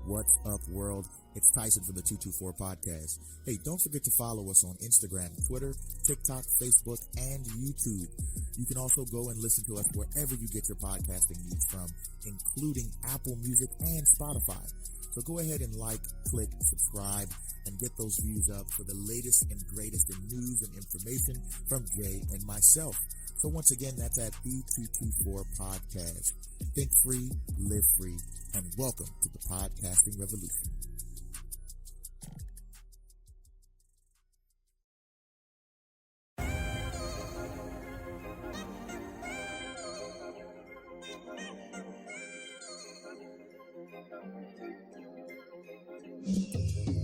What's up, world? It's Tyson from the 224 Podcast. Hey, don't forget to follow us on Instagram, Twitter, TikTok, Facebook, and YouTube. You can also go and listen to us wherever you get your podcasting needs from, including Apple Music and Spotify. So go ahead and like, click, subscribe, and get those views up for the latest and greatest in news and information from Jay and myself. So once again, that's at the 224 Podcast. Think free, live free, and welcome to the podcasting revolution.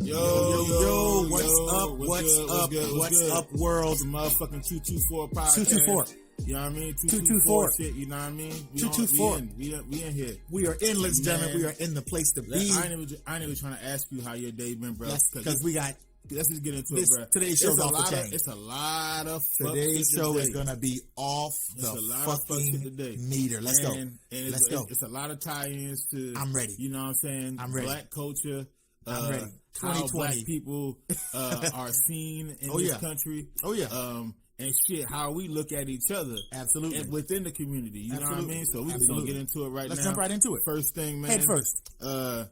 Yo, what's up, world? It's a motherfucking 224 podcast. 224. You know what I mean? 224 shit, you know what I mean? 224. We in here. We are in, ladies and gentlemen. We are in the place to be. I ain't even trying to ask you how your day been, bro. Because we got let's just get into this, it, bro. Today's show's off the chain. It's a lot of Today's show today. is gonna be off It's the a lot of fuck shit fucking today. meter. Let's go. Let's go. It's a lot of tie-ins to. I'm ready. You know what I'm saying? I'm ready. Black culture. I'm ready. How 2020. black people are seen in this country. Oh yeah. And shit, how we look at each other. Absolutely. And within the community. You know what I mean? So we just gonna get into it right now. Let's jump right into it. First thing, man. Head first. The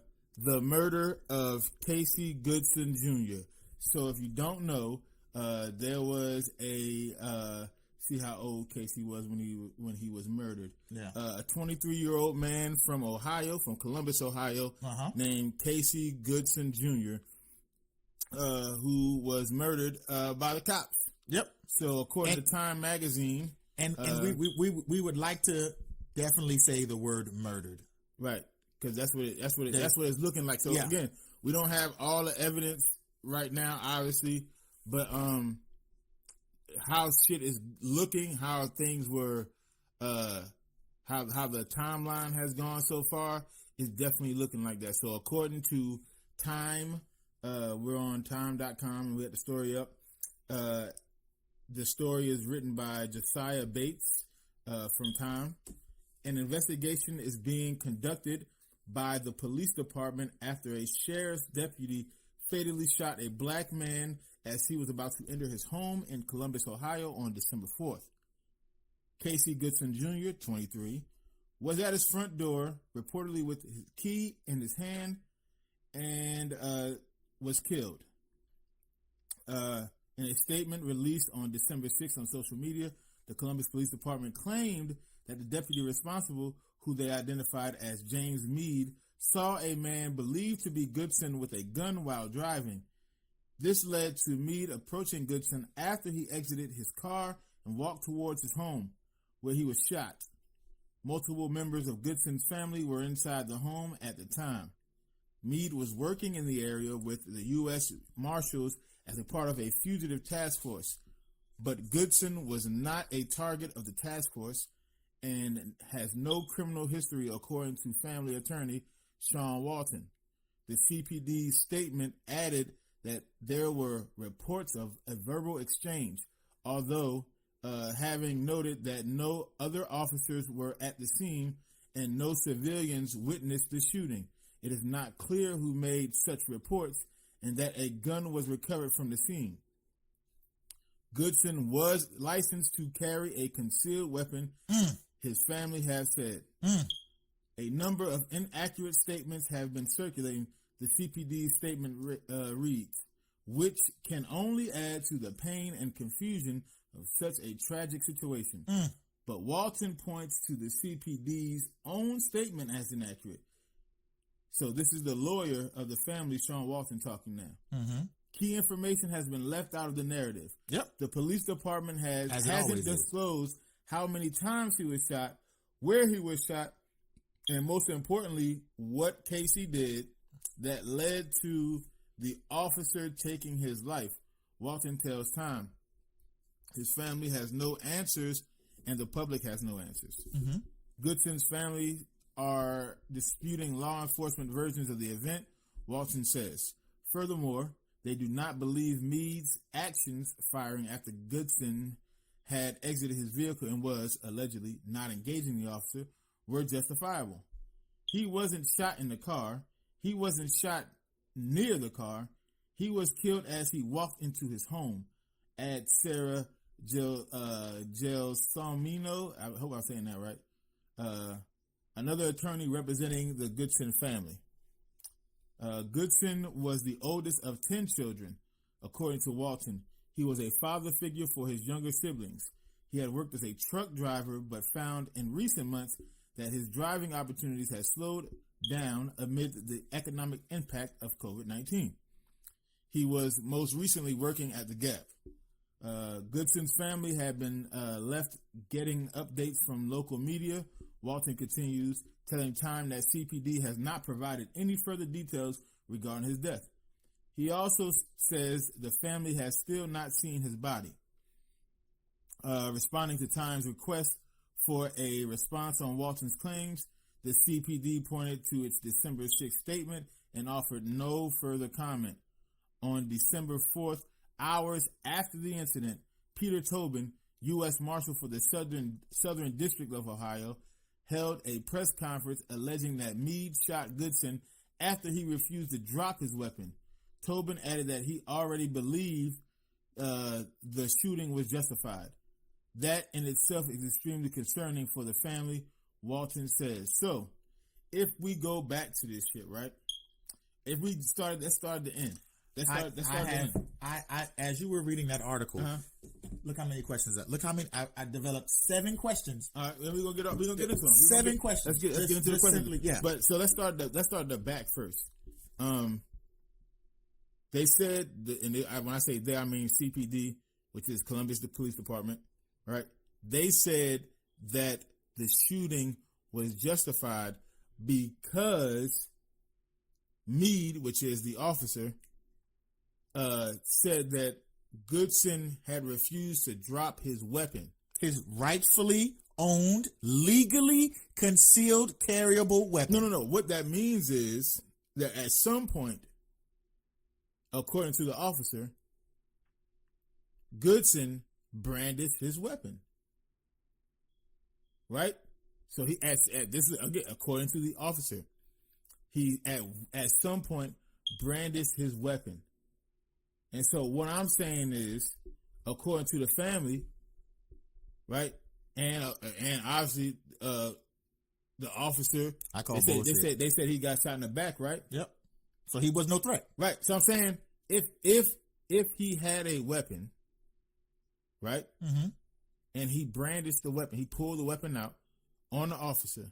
murder of Casey Goodson Jr. So if you don't know, there was a see how old Casey was when he was murdered. Yeah. A 23-year-old man from Ohio, from Columbus, Ohio, named Casey Goodson Jr., who was murdered by the cops. Yep. So according to Time magazine, and we would like to definitely say the word murdered, right? Because that's what it's looking like. So again, we don't have all the evidence right now, obviously, but how shit is looking, how things were, how the timeline has gone so far is definitely looking like that. So according to Time, we're on time.com and we got the story up. The story is written by Josiah Bates from Time. An investigation is being conducted by the police department after a sheriff's deputy fatally shot a black man as he was about to enter his home in Columbus, Ohio on December 4th. Casey Goodson Jr., 23, was at his front door, reportedly with his key in his hand, and was killed. In a statement released on December 6th on social media, the Columbus Police Department claimed that the deputy responsible, who they identified as James Mead, saw a man believed to be Goodson with a gun while driving. This led to Mead approaching Goodson after he exited his car and walked towards his home, where he was shot. Multiple members of Goodson's family were inside the home at the time. Mead was working in the area with the U.S. Marshals as a part of a fugitive task force, but Goodson was not a target of the task force and has no criminal history, according to family attorney Sean Walton. The CPD's statement added that there were reports of a verbal exchange, although having noted that no other officers were at the scene and no civilians witnessed the shooting. It is not clear who made such reports and that a gun was recovered from the scene. Goodson was licensed to carry a concealed weapon, his family has said. A number of inaccurate statements have been circulating, the CPD's statement reads, which can only add to the pain and confusion of such a tragic situation. But Walton points to the CPD's own statement as inaccurate. So this is the lawyer of the family, Sean Walton, talking now. Key information has been left out of the narrative. Yep. The police department hasn't is. disclosed how many times he was shot, where he was shot, and most importantly, what Casey did that led to the officer taking his life. Walton tells Time his family has no answers and the public has no answers. Goodson's family are disputing law enforcement versions of the event, Walton says. Furthermore, they do not believe Mead's actions firing after Goodson had exited his vehicle and was, allegedly, not engaging the officer were justifiable. He wasn't shot in the car, he wasn't shot near the car. He was killed as he walked into his home at Sarah Gelsomino. I hope I'm saying that right. Another attorney representing the Goodson family. Goodson was the oldest of 10 children, according to Walton. He was a father figure for his younger siblings. He had worked as a truck driver, but found in recent months that his driving opportunities had slowed down amid the economic impact of COVID-19. He was most recently working at the Gap. Goodson's family had been left getting updates from local media. Walton continues, telling Time that CPD has not provided any further details regarding his death. He also says the family has still not seen his body. Responding to Time's request for a response on Walton's claims, the CPD pointed to its December 6th statement and offered no further comment. On December 4th, hours after the incident, Peter Tobin, U.S. Marshal for the Southern District of Ohio, held a press conference alleging that Meade shot Goodson after he refused to drop his weapon. Tobin added that he already believed the shooting was justified. That in itself is extremely concerning for the family, Walton says. So, if we go back to this shit, right? If we started, let's start at the end. As you were reading that article, look how many questions. Look how many. I developed 7 questions. All right, then we're gonna get into them. 7 questions. Let's get into the questions. Simply, yeah. But so let's start the back first. They said, when I say they, I mean CPD, which is Columbus Police Department, right? They said that the shooting was justified because Meade, which is the officer, said that Goodson had refused to drop his weapon. His rightfully owned, legally concealed, carryable weapon. No. What that means is that at some point, according to the officer, Goodson brandished his weapon. Right? So he this is again according to the officer. He at some point brandished his weapon. And so what I'm saying is, according to the family, right, and obviously the officer, I call they said he got shot in the back, right? Yep. So he was no threat, right? So I'm saying if he had a weapon, right, and he brandished the weapon, he pulled the weapon out on the officer.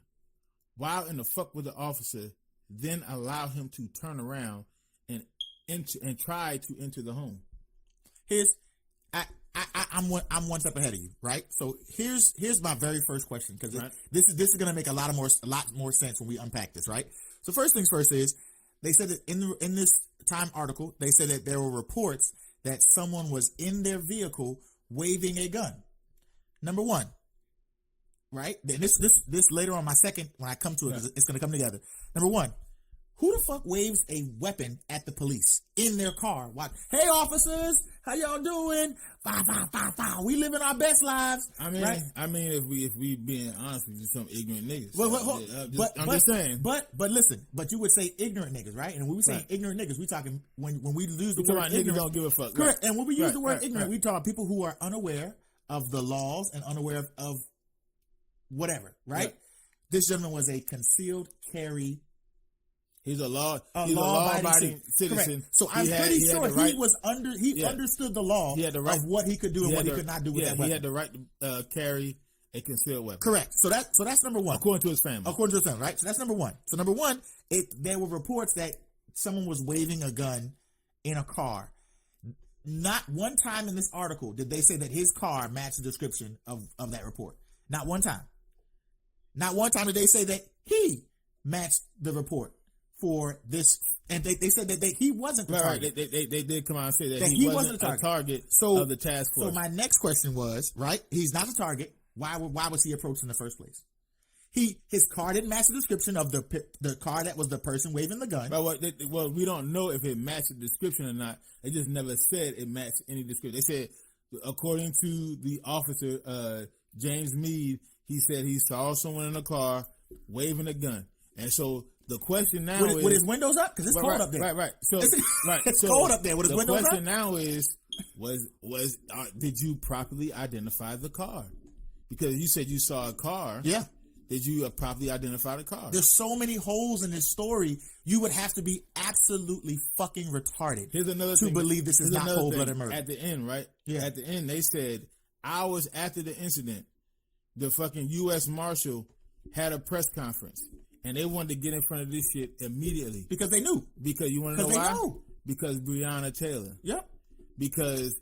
Why in the fuck would the officer then allow him to turn around and try to enter the home? I'm one step ahead of you, right? So here's my very first question, because right. this is going to make a lot more sense when we unpack this, right? So first things first is they said that in this Time article they said that there were reports that someone was in their vehicle waving a gun. Number one, right? Then this later on, my second, when I come to it, yeah, it's going to come together. Number one, who the fuck waves a weapon at the police in their car? Watch, hey officers, how y'all doing? We living our best lives. I mean, right? if we being honest with you, some ignorant niggas. I'm just saying. But listen, but you would say ignorant niggas, right? And when we say ignorant niggas, we talking when we use the word ignorant, niggas don't give a fuck. Correct. Right. And when we use the word ignorant, we talk about people who are unaware of the laws and unaware of whatever, right? This gentleman was a concealed carry. He's a law-abiding citizen. Correct. So I'm pretty sure he understood the law of what he could do and what he could not do with that weapon. He had the right to carry a concealed weapon. Correct. So that's number one. According to his family. Right? So that's number one. So number one, there were reports that someone was waving a gun in a car. Not one time in this article did they say that his car matched the description of that report. Not one time. Not one time did they say that he matched the report for this, and they said that he wasn't the target. Right. They did come out and say that he wasn't a target of the task force. So my next question was, right, he's not a target. Why was he approached in the first place? His car didn't match the description of the car that was the person waving the gun. Well, we don't know if it matched the description or not. They just never said it matched any description. They said, according to the officer, James Meade, he said he saw someone in a car waving a gun. And so the question now with, is with his windows up because it's cold up there. Right. So It's so cold up there with his the windows question up. now is did you properly identify the car? Because you said you saw a car. Yeah. Did you properly identify the car? There's so many holes in this story. You would have to be absolutely fucking retarded Here's another to thing. believe this is Here's not another cold-blooded thing. murder. At the end, right? Yeah. At the end, they said hours after the incident, the fucking U.S. Marshal had a press conference, and they wanted to get in front of this shit immediately. Because they knew. Because you want to know Because why? they know. Because Breonna Taylor. Yep. Because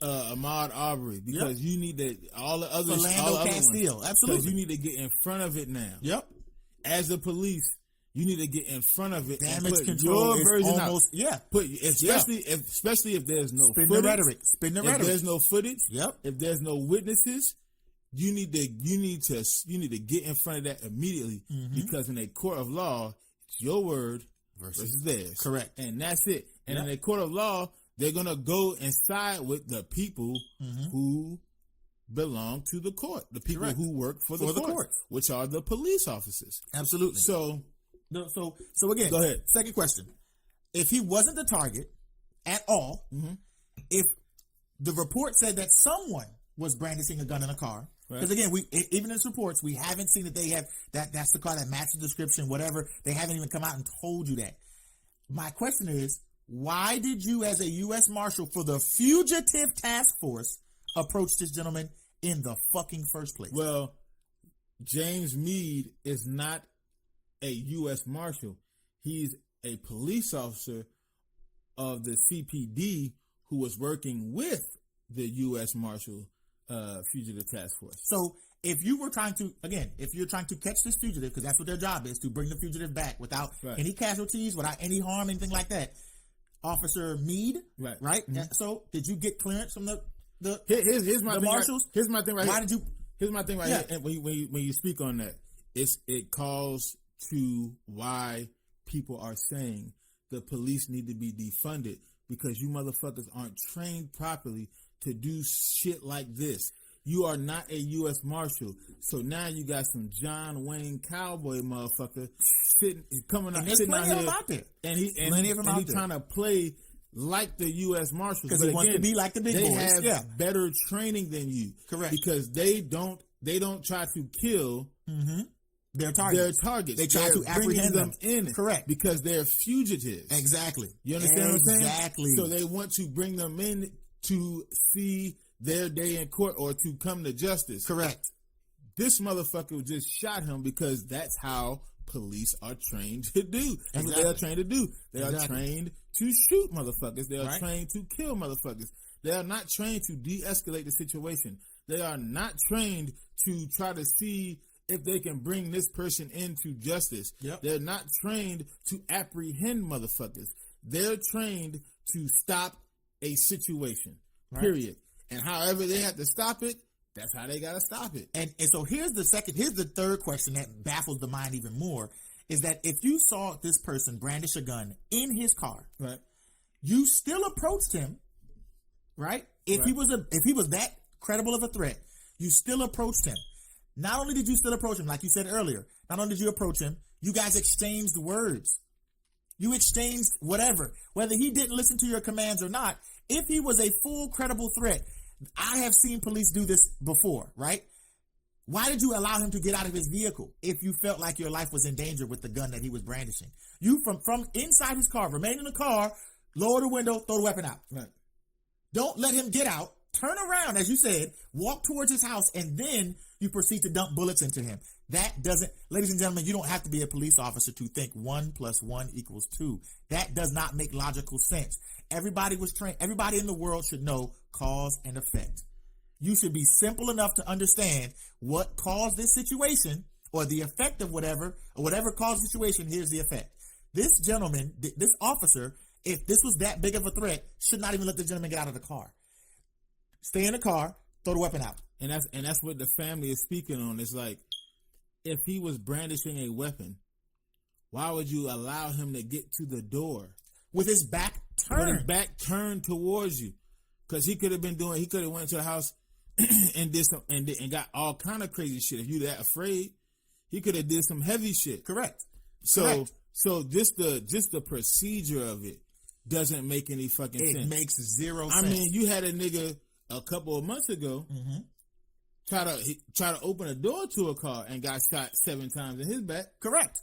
Ahmaud Arbery. Because you need to all the other Philando Castile. Absolutely. Because you need to get in front of it now. Yep. As the police, you need to get in front of it. Damage and put control your is version almost out. yeah. Put especially if there's no Spin footage, the rhetoric. Spin the if rhetoric. there's no footage. Yep. If there's no witnesses, you need to get in front of that immediately because in a court of law, it's your word versus theirs. Correct. And that's it. And Yep. in a court of law, they're gonna go and side with the people who belong to the court, the people Correct. who work for the courts, which are the police officers. Absolutely. So So again, Go ahead. Second question: if he wasn't the target at all, if the report said that someone was brandishing a gun in a car, because again, even in its reports, we haven't seen that they have that's the car that matches the description, whatever. They haven't even come out and told you that. My question is, why did you, as a U.S. Marshal for the Fugitive Task Force, approach this gentleman in the fucking first place? well, James Meade is not a U.S. Marshal. He's a police officer of the CPD who was working with the U.S. Marshal Fugitive Task Force. So if you were trying to, again, if you're trying to catch this fugitive, because that's what their job is, to bring the fugitive back without any casualties, without any harm, anything like that, Officer Meade, right? So did you get clearance from the Here's my the thing marshals? Here's my thing right Why here. did you? Here's my thing right Yeah. here. And when you speak on that, it calls to why people are saying the police need to be defunded because you motherfuckers aren't trained properly to do shit like this. You are not a U.S. Marshal, so now you got some John Wayne cowboy motherfucker coming out, There's sitting out plenty of here, them out there. and Plenty of them out he's there. trying to play like the U.S. Marshals Because he wants to be like the big they boys. have better training than you, Correct. Because they don't try to kill Their their targets. targets. They try They're to bringing apprehend them. in, Correct. because they're fugitives. Exactly. You understand what I'm saying? Exactly. So they want to bring them in to see their day in court or to come to justice. Correct. This motherfucker just shot him because that's how police are trained to do. That's what they are trained to do. They are trained to shoot motherfuckers. They are trained to kill motherfuckers. They are not trained to de-escalate the situation. They are not trained to try to see if they can bring this person into justice. Yep. They're not trained to apprehend motherfuckers. They're trained to stop a situation. Period. And however they have to stop it, that's how they gotta stop it. And so here's the third question that baffles the mind even more, is that if you saw this person brandish a gun in his car, you still approached him, right? If he was that credible of a threat, you still approached him. Not only did you still approach him, like you said earlier, not only did you approach him, you guys exchanged words. You exchanged whatever. Whether he didn't listen to your commands or not, if he was a full credible threat, I have seen police do this before, right? Why did you allow him to get out of his vehicle if you felt like your life was in danger with the gun that he was brandishing? You from inside his car, remain in the car, lower the window, throw the weapon out. Right. Don't let him get out. Turn around, as you said, walk towards his house, and then you proceed to dump bullets into him. That doesn't, ladies and gentlemen, you don't have to be a police officer to think 1 + 1 = 2. That does not make logical sense. Everybody was trained. Everybody in the world should know cause and effect. You should be simple enough to understand what caused this situation or the effect of whatever caused the situation. Here's the effect. This gentleman, this officer, if this was that big of a threat, should not even let the gentleman get out of the car. Stay in the car, throw the weapon out. And that's what the family is speaking on. It's like, if he was brandishing a weapon, why would you allow him to get to the door with his back with his turned? back turned towards you? Because he could have went to the house and did some and got all kind of crazy shit. If you that afraid, he could have did some heavy shit. Correct. So Correct. So just the procedure of it doesn't make any fucking sense. It makes zero sense. I mean, you had a nigga a couple of months ago try to open a door to a car and got shot 7 times in his back. Correct.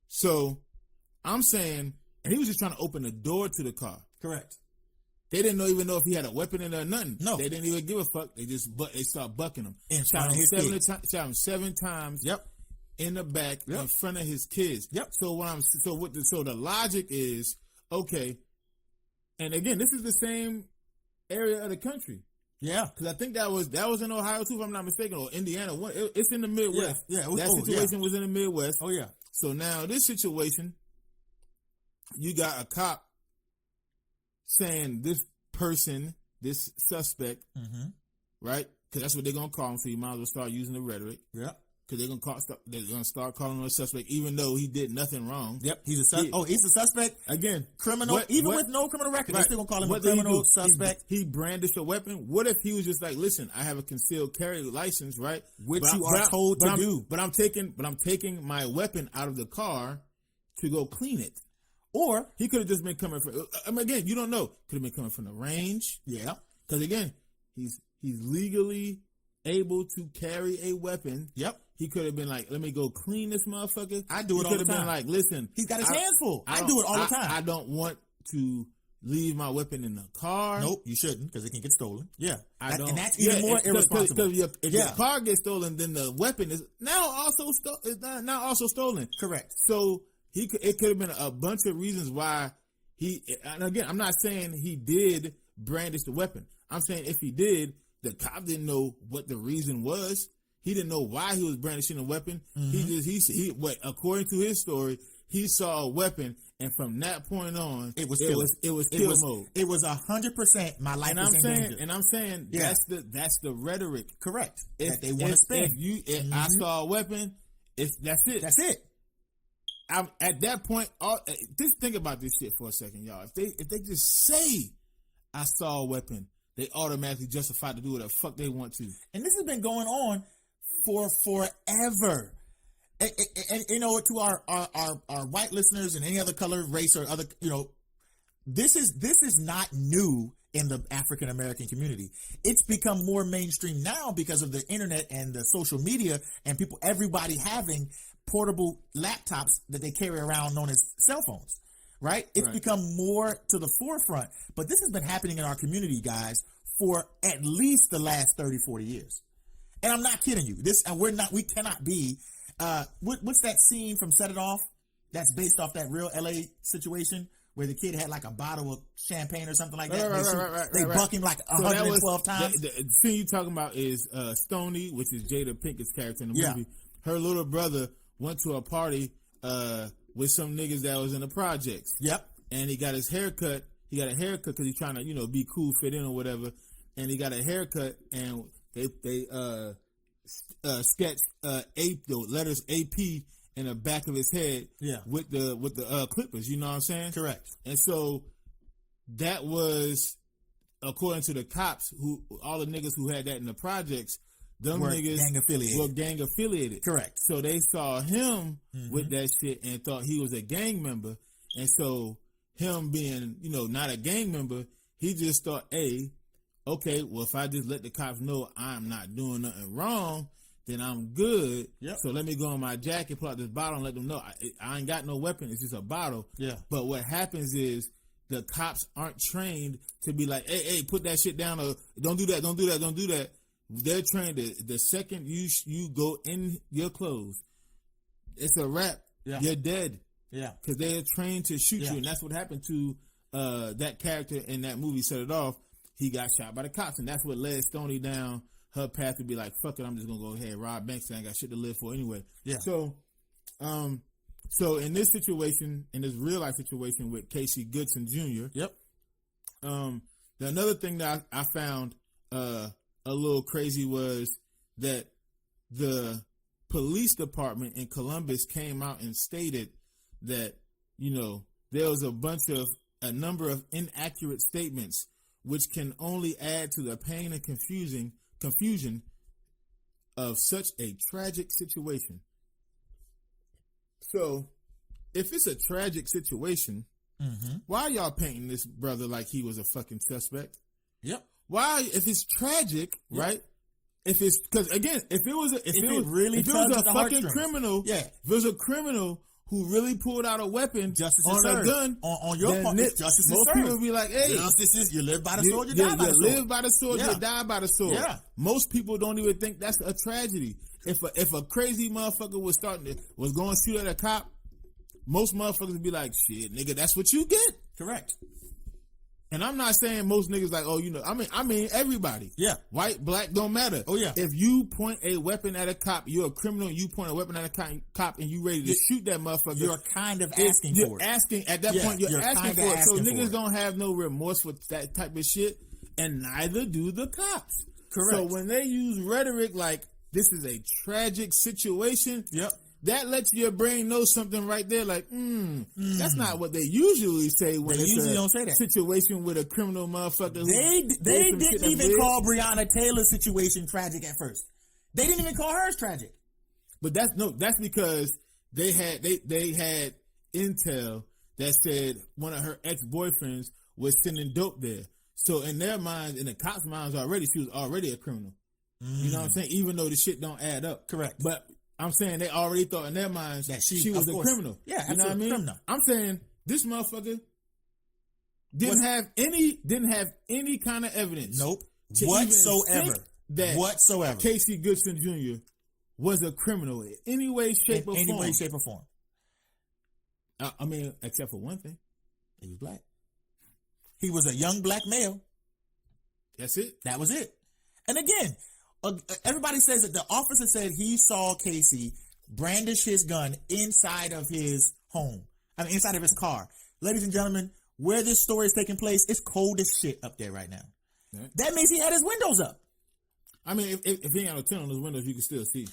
So I'm saying, and he was just trying to open the door to the car. Correct. They didn't even know if he had a weapon in there or nothing. No. They didn't even give a fuck. They start bucking him. Shot him 7 times. Yep. In the back, in front of his kids. Yep. So the logic is, okay, and again, this is the same area of the country. Yeah, because I think that was in Ohio too, if I'm not mistaken, or Indiana. It's in the Midwest. Yeah. That situation was in the Midwest. Oh yeah. So now this situation, you got a cop saying this person, this suspect, right? Because that's what they're gonna call him. So you might as well start using the rhetoric. Yeah. Because they're gonna start calling him a suspect, even though he did nothing wrong. Yep, he's a suspect. He's a suspect again. Criminal, with no criminal record. Right. They're still gonna call him a criminal suspect. He brandished a weapon. What if he was just like, listen, I have a concealed carry license, right? Which you are told to do. But I'm taking my weapon out of the car to go clean it. Or he could have just been coming from. Again, you don't know. Could have been coming from the range. Yeah. Because again, he's legally able to carry a weapon. Yep. He could have been like, let me go clean this motherfucker. I do it all the time. He could have been like, listen. He's got his hands full. I do it all the time. I don't want to leave my weapon in the car. Nope, you shouldn't, because it can get stolen. Yeah. And that's even more irresponsible. If your car gets stolen, then the weapon is now also stolen. Correct. So it could have been a bunch of reasons why and again, I'm not saying he did brandish the weapon. I'm saying if he did, the cop didn't know what the reason was. He didn't know why he was brandishing a weapon. According to his story, he saw a weapon, and from that point on, it was kill mode. It was 100%. My life is in danger. And I'm saying that's the rhetoric. Correct. That they want to spin. If I saw a weapon, that's it. That's it. At that point, just think about this shit for a second, y'all. If they just say I saw a weapon, they automatically justify to do whatever the fuck they want to. And this has been going on for forever. And you know, to our white listeners and any other color, race, or other, you know, this is not new in the African American community. It's become more mainstream now because of the internet and the social media and everybody having portable laptops that they carry around known as cell phones. Right? It's become more to the forefront. But this has been happening in our community, guys, for at least the last 30, 40 years. And I'm not kidding you. We cannot be, what's that scene from Set It Off that's based off that real LA situation where the kid had like a bottle of champagne or something like that? They buck him like 112 times. The scene you talking about is Stoney, which is Jada Pinkett's character in the movie. Her little brother went to a party with some niggas that was in the projects. Yep. And he got his haircut. He got a haircut because he's trying to, be cool, fit in or whatever. And he got a haircut, and they sketched the letters AP in the back of his head. Yeah. With the clippers. You know what I'm saying? Correct. And so that was, according to the cops, all the niggas who had that in the projects, them niggas were gang affiliated. Correct. So they saw him with that shit and thought he was a gang member. And so him being, not a gang member, he just thought, hey, okay, well, if I just let the cops know I'm not doing nothing wrong, then I'm good. Yep. So let me go in my jacket, pull out this bottle, and let them know I ain't got no weapon. It's just a bottle. Yeah. But what happens is the cops aren't trained to be like, hey, put that shit down, or don't do that. They're trained the second you go in your clothes, it's a wrap. Yeah. You're dead. Yeah. Because they're trained to shoot you. And that's what happened to that character in that movie, Set It Off. He got shot by the cops, and that's what led Stoney down her path to be like, fuck it, I'm just gonna go ahead and rob banks. I ain't got shit to live for anyway. Yeah. So in this situation, in this real life situation with Casey Goodson Jr. Yep. Another thing that I found a little crazy was that the police department in Columbus came out and stated that, there was a number of inaccurate statements which can only add to the pain and confusion of such a tragic situation. So if it's a tragic situation, why are y'all painting this brother like he was a fucking suspect? Yep. Why, if it's tragic, right? If it's, because again, if it was a fucking criminal, if it was a criminal who really pulled out a weapon on a gun on your part, justice most is people served. would be like, hey, justice is, you live by the sword, you die by the sword. You live by the sword, you die by the sword. Yeah. Most people don't even think that's a tragedy. If a crazy motherfucker was going to shoot at a cop, most motherfuckers would be like, shit, nigga, that's what you get. Correct. And I'm not saying most niggas like, oh, you know, I mean everybody. Yeah. White, black, don't matter. Oh, yeah. If you point a weapon at a cop, you're a criminal, you point a weapon at a cop and you ready to shoot that motherfucker. You're kind of asking for it. At that point, you're asking for it. So niggas don't have no remorse for that type of shit, and neither do the cops. Correct. So when they use rhetoric like, this is a tragic situation, that lets your brain know something right there, like, that's not what they usually say when they it's usually a don't say that. situation with a criminal motherfucker. They didn't even call Breonna Taylor's situation tragic at first. They didn't even call hers tragic. But that's because they had intel that said one of her ex-boyfriends was sending dope there. So in their minds, in the cops' minds already, she was already a criminal. You know what I'm saying? Even though the shit don't add up. Correct. But I'm saying they already thought in their minds that she was a criminal. Yeah, you know what I mean? Criminal. I'm saying this motherfucker didn't have any kind of evidence. Nope. Whatsoever. That Casey Goodson Jr. was a criminal in any way, shape, or form. I mean, except for one thing. He was black. He was a young black male. That's it. That was it. And again, everybody says that the officer said he saw Casey brandish his gun inside of his home. I mean, inside of his car. Ladies and gentlemen, where this story is taking place, it's cold as shit up there right now. Right. That means he had his windows up. I mean, if he ain't got no tint on those windows, you can still see.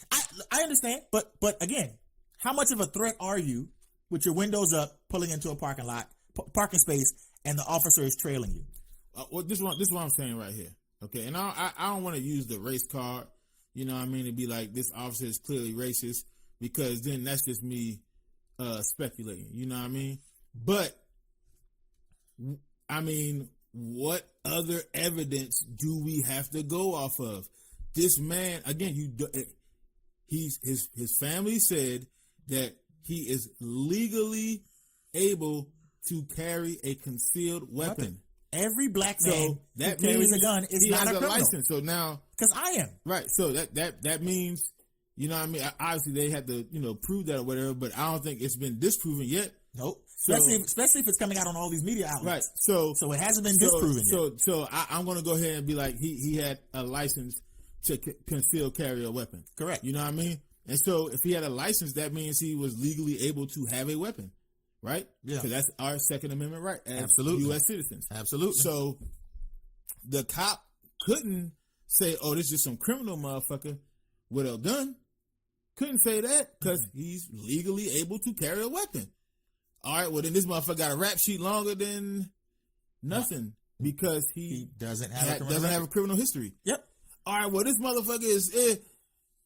I understand, but again, how much of a threat are you with your windows up, pulling into a parking space, and the officer is trailing you? Well, this is what I'm saying right here. Okay, and I don't want to use the race card, you know what I mean, to be like, this officer is clearly racist, because then that's just me speculating, you know what I mean? But, I mean, what other evidence do we have to go off of? This man, again, his family said that he is legally able to carry a concealed weapon. Every black man that carries a gun is not a criminal. License. So now, because I am right, so that means, you know what I mean. Obviously, they had to prove that or whatever, but I don't think it's been disproven yet. Nope. Especially if it's coming out on all these media outlets. Right. So it hasn't been disproven yet. So I'm going to go ahead and be like, he had a license to conceal carry a weapon. Correct. You know what I mean? And so if he had a license, that means he was legally able to have a weapon. Right? Yeah. Because that's our Second Amendment right as Absolutely. U.S. citizens. Absolutely. So the cop couldn't say, oh, this is some criminal motherfucker with a gun. Couldn't say that because he's legally able to carry a weapon. All right, well, then this motherfucker got a rap sheet longer than nothing because he doesn't have a criminal history. Yep. All right, well, this motherfucker is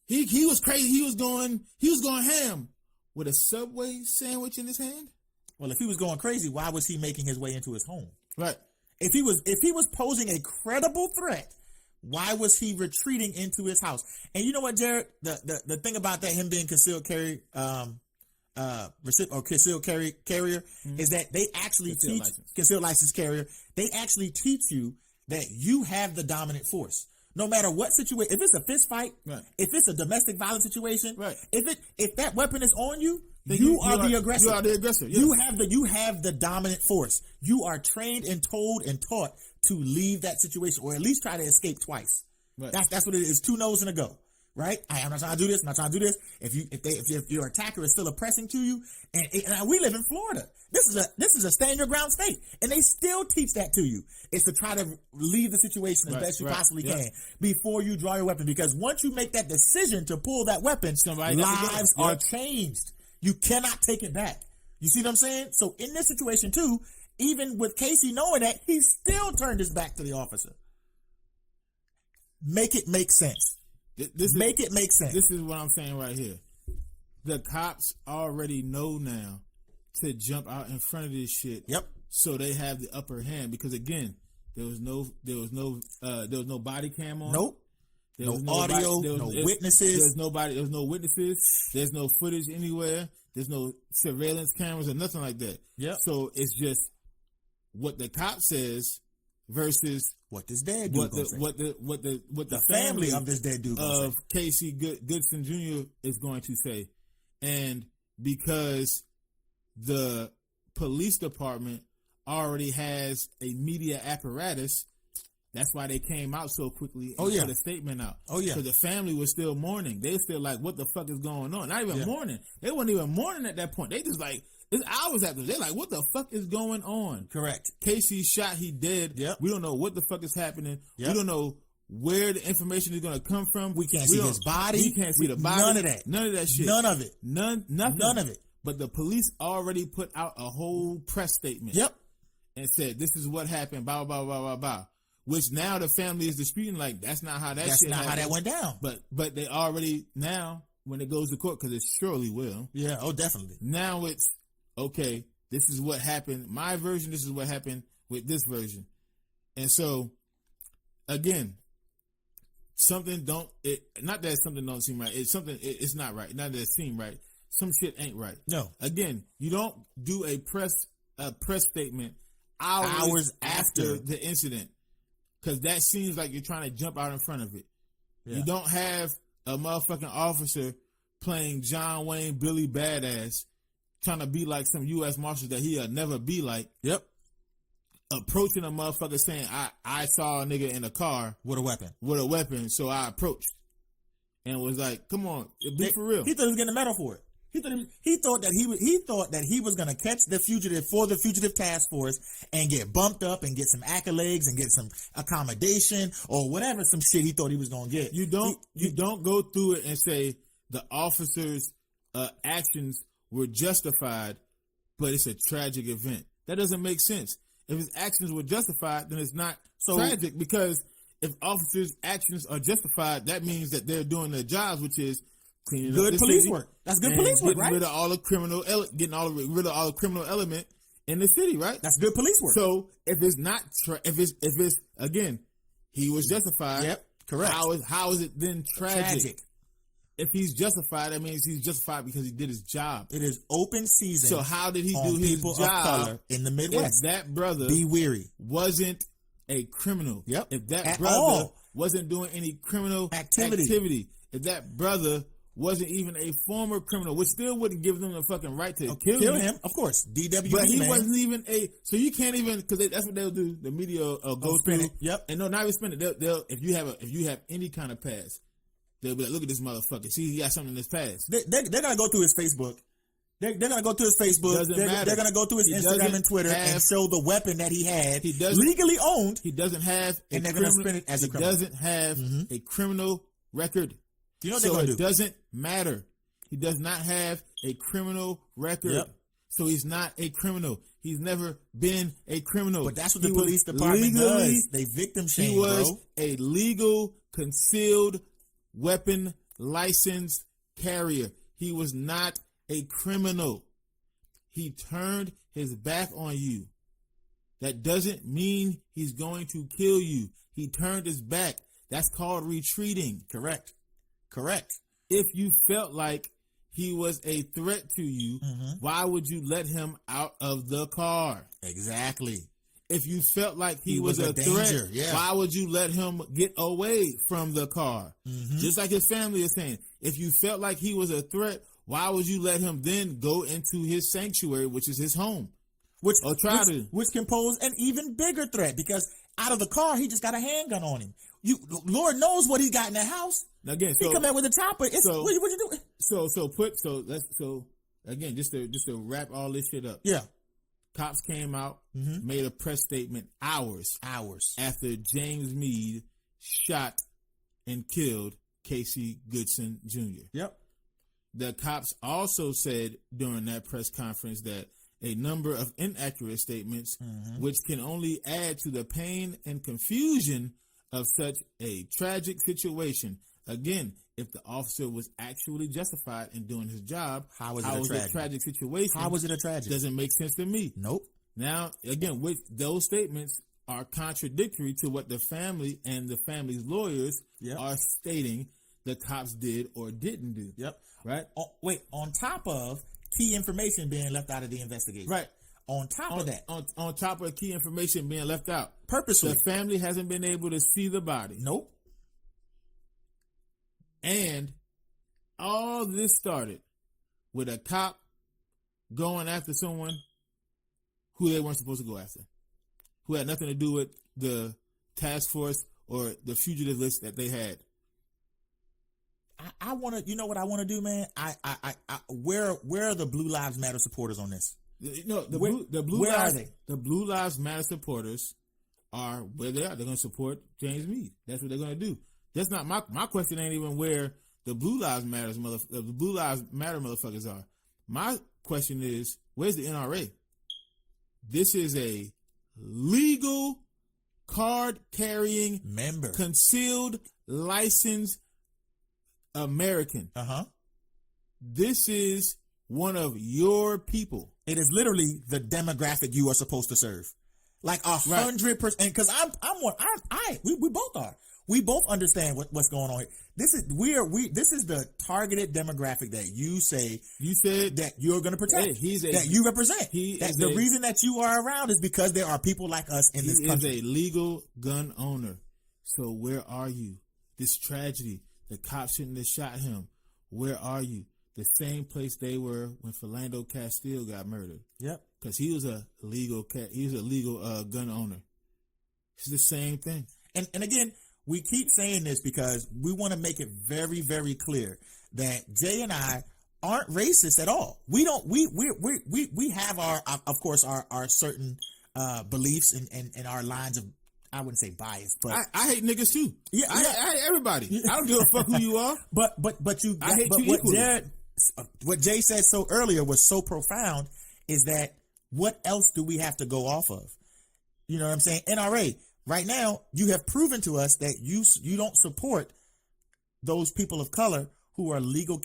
he was crazy. He was going ham with a Subway sandwich in his hand. Well, if he was going crazy, why was he making his way into his home? Right. If he was posing a credible threat, why was he retreating into his house? And you know what, Jared? The thing about that, him being concealed carry carrier is that they actually concealed license carrier. They actually teach you that you have the dominant force. No matter what situation, if it's a fist fight, right. If it's a domestic violence situation, right. if that weapon is on you, you are the aggressor. You are the aggressor. Yes. You have the dominant force. You are trained and told and taught to leave that situation or at least try to escape twice. Right. That's what it is. 2 no's and a go. Right? I'm not trying to do this. I'm not trying to do this. If your attacker is still oppressing to you, and we live in Florida. This is a stand your ground state, and they still teach that to you. It's to try to leave the situation as best you possibly can before you draw your weapon. Because once you make that decision to pull that weapon, lives are changed. You cannot take it back. You see what I'm saying? So in this situation too, even with Casey knowing that, he still turned his back to the officer. Make it make sense. Make it make sense. This is what I'm saying right here. The cops already know now to jump out in front of this shit. Yep. So they have the upper hand because again, there was no body cam on. Nope. There No was audio, no witnesses. There's no witnesses. There's no footage anywhere. There's no surveillance cameras or nothing like that. Yep. So it's just what the cop says versus what this dead dude what the family of this dead dude of Casey Goodson Jr. is going to say. And because the police department already has a media apparatus, that's why they came out so quickly and put a statement out. Oh, yeah. Because the family was still mourning. They still like, what the fuck is going on? Not even mourning. They weren't even mourning at that point. They just like, it's hours after. They're like, what the fuck is going on? Correct. Casey shot, he dead. Yep. We don't know what the fuck is happening. Yep. We don't know where the information is going to come from. We can't see his body. We can't see the body. None of that. None of that shit. None of it. Nothing. None of it. But the police already put out a whole press statement. Yep. And said, this is what happened, blah, blah, blah, blah, blah. Which now the family is disputing, like, that's not how that shit happened. How that went down. But they already, now, when it goes to court, because it surely will. Yeah, oh, definitely. Now it's, okay, this is what happened. My version, this is what happened with this version. And so, again, not that something don't seem right. It's not right. Not that it seems right. Some shit ain't right. No. Again, you don't do a press statement hours after the incident. Because that seems like you're trying to jump out in front of it. Yeah. You don't have a motherfucking officer playing John Wayne, Billy Badass, trying to be like some U.S. Marshal that he'll never be like. Yep. Approaching a motherfucker saying, I saw a nigga in a car. With a weapon. So I approached. And was like, come on, be for real. He thought he was getting a medal for it. He thought that he was gonna catch the fugitive for the fugitive task force and get bumped up and get some accolades and get some accommodation or whatever, some shit he thought he was gonna get. You don't go through it and say the officers' actions were justified, but it's a tragic event. That doesn't make sense. If his actions were justified, then it's not tragic, because if officers' actions are justified, that means that they're doing their jobs, which is cleaning up good police work. That's good police work, right? Getting rid of all the criminal element in the city, right? That's good police work. So if it's not, if it's again, he was justified. Yep, correct. How is it then tragic? If he's justified, that means he's justified because he did his job. It is open season. So how did he do his job of color in the Midwest? If that brother wasn't a criminal, if that brother wasn't doing any criminal activity, if that brother wasn't even a former criminal, which still wouldn't give them the fucking right to kill him. Of course, DWB, but he wasn't even so you can't even, because that's what they'll do. The media will go through it. Yep, and no, not even spin it. They'll if you have any kind of past, they'll be like, look at this motherfucker. See, he got something in his past. They're gonna go through his Facebook. They're gonna go through his Facebook. They're gonna go through his Instagram and Twitter and show the weapon that he had. He legally owned. He doesn't have, and they're gonna spin it as a criminal. He doesn't have a criminal record. You know what they're gonna do? It doesn't matter. He does not have a criminal record. Yep. So he's not a criminal. He's never been a criminal. But that's what the police department does. They victim shame, He was a legal concealed weapon license carrier. He was not a criminal. He turned his back on you. That doesn't mean he's going to kill you. He turned his back. That's called retreating. Correct. If you felt like he was a threat to you, why would you let him out of the car? Exactly. If you felt like he was a threat, why would you let him get away from the car? Just like his family is saying, if you felt like he was a threat, why would you let him then go into his sanctuary, which is his home? Which can pose an even bigger threat, because out of the car, he just got a handgun on him. Lord knows what he got in the house. Now again, he come out with a chopper. What you doing? Just to wrap all this shit up. Yeah. Cops came out, made a press statement hours after James Meade shot and killed Casey Goodson Jr. Yep. The cops also said during that press conference that a number of inaccurate statements, which can only add to the pain and confusion of such a tragic situation. Again, if the officer was actually justified in doing his job. How is it a tragic situation? How was it a tragedy? Doesn't make sense to me. Nope. Now, again, those statements are contradictory to what the family and the family's lawyers are stating the cops did or didn't do. Yep. Right? On top of key information being left out of the investigation. Right. On top of that. On top of key information being left out. Purposely. The family hasn't been able to see the body. Nope. And all this started with a cop going after someone who they weren't supposed to go after, who had nothing to do with the task force or the fugitive list that they had. I want to, you know what I want to do, man? Where are the Blue Lives Matter supporters on this? No, the Blue Lives Matter supporters are where they are. They're going to support James Meade. That's what they're going to do. That's not my question. Ain't even where the Blue Lives Matter motherfuckers are. My question is, where's the NRA? This is a legal card carrying member, concealed licensed American. This is one of your people. It is literally the demographic you are supposed to serve. Like 100%. Because we both are. We both understand what's going on here. This is this is the targeted demographic that you said that you're going to protect. That you represent. The reason that you are around is because there are people like us in this country. He is a legal gun owner. So where are you? This tragedy. The cops shouldn't have shot him. Where are you? The same place they were when Philando Castile got murdered. Yep. Because he was a legal gun owner. It's the same thing. And again, we keep saying this because we want to make it very, very clear that Jay and I aren't racist at all. We have our certain beliefs and our lines of, I wouldn't say bias, but I hate niggas too. Yeah, I hate everybody. I don't give a fuck who you are. I hate you equally. What Jay said so earlier was so profound is that what else do we have to go off of? You know what I'm saying? NRA, right now, you have proven to us that you don't support those people of color who are legal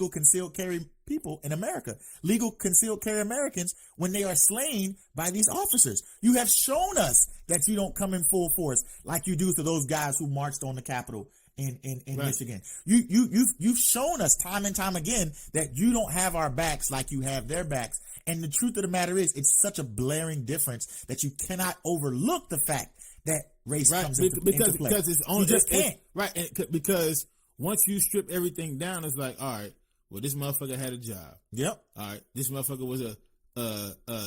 concealed carry people in America, legal concealed carry Americans when they are slain by these officers. You have shown us that you don't come in full force like you do to those guys who marched on the Capitol in Michigan. You've shown us time and time again that you don't have our backs like you have their backs. And the truth of the matter is, it's such a blaring difference that you cannot overlook the fact that race comes into play. Because it's only, you just can't. Because once you strip everything down, it's like, all right, well, this motherfucker had a job. Yep. All right, this motherfucker was a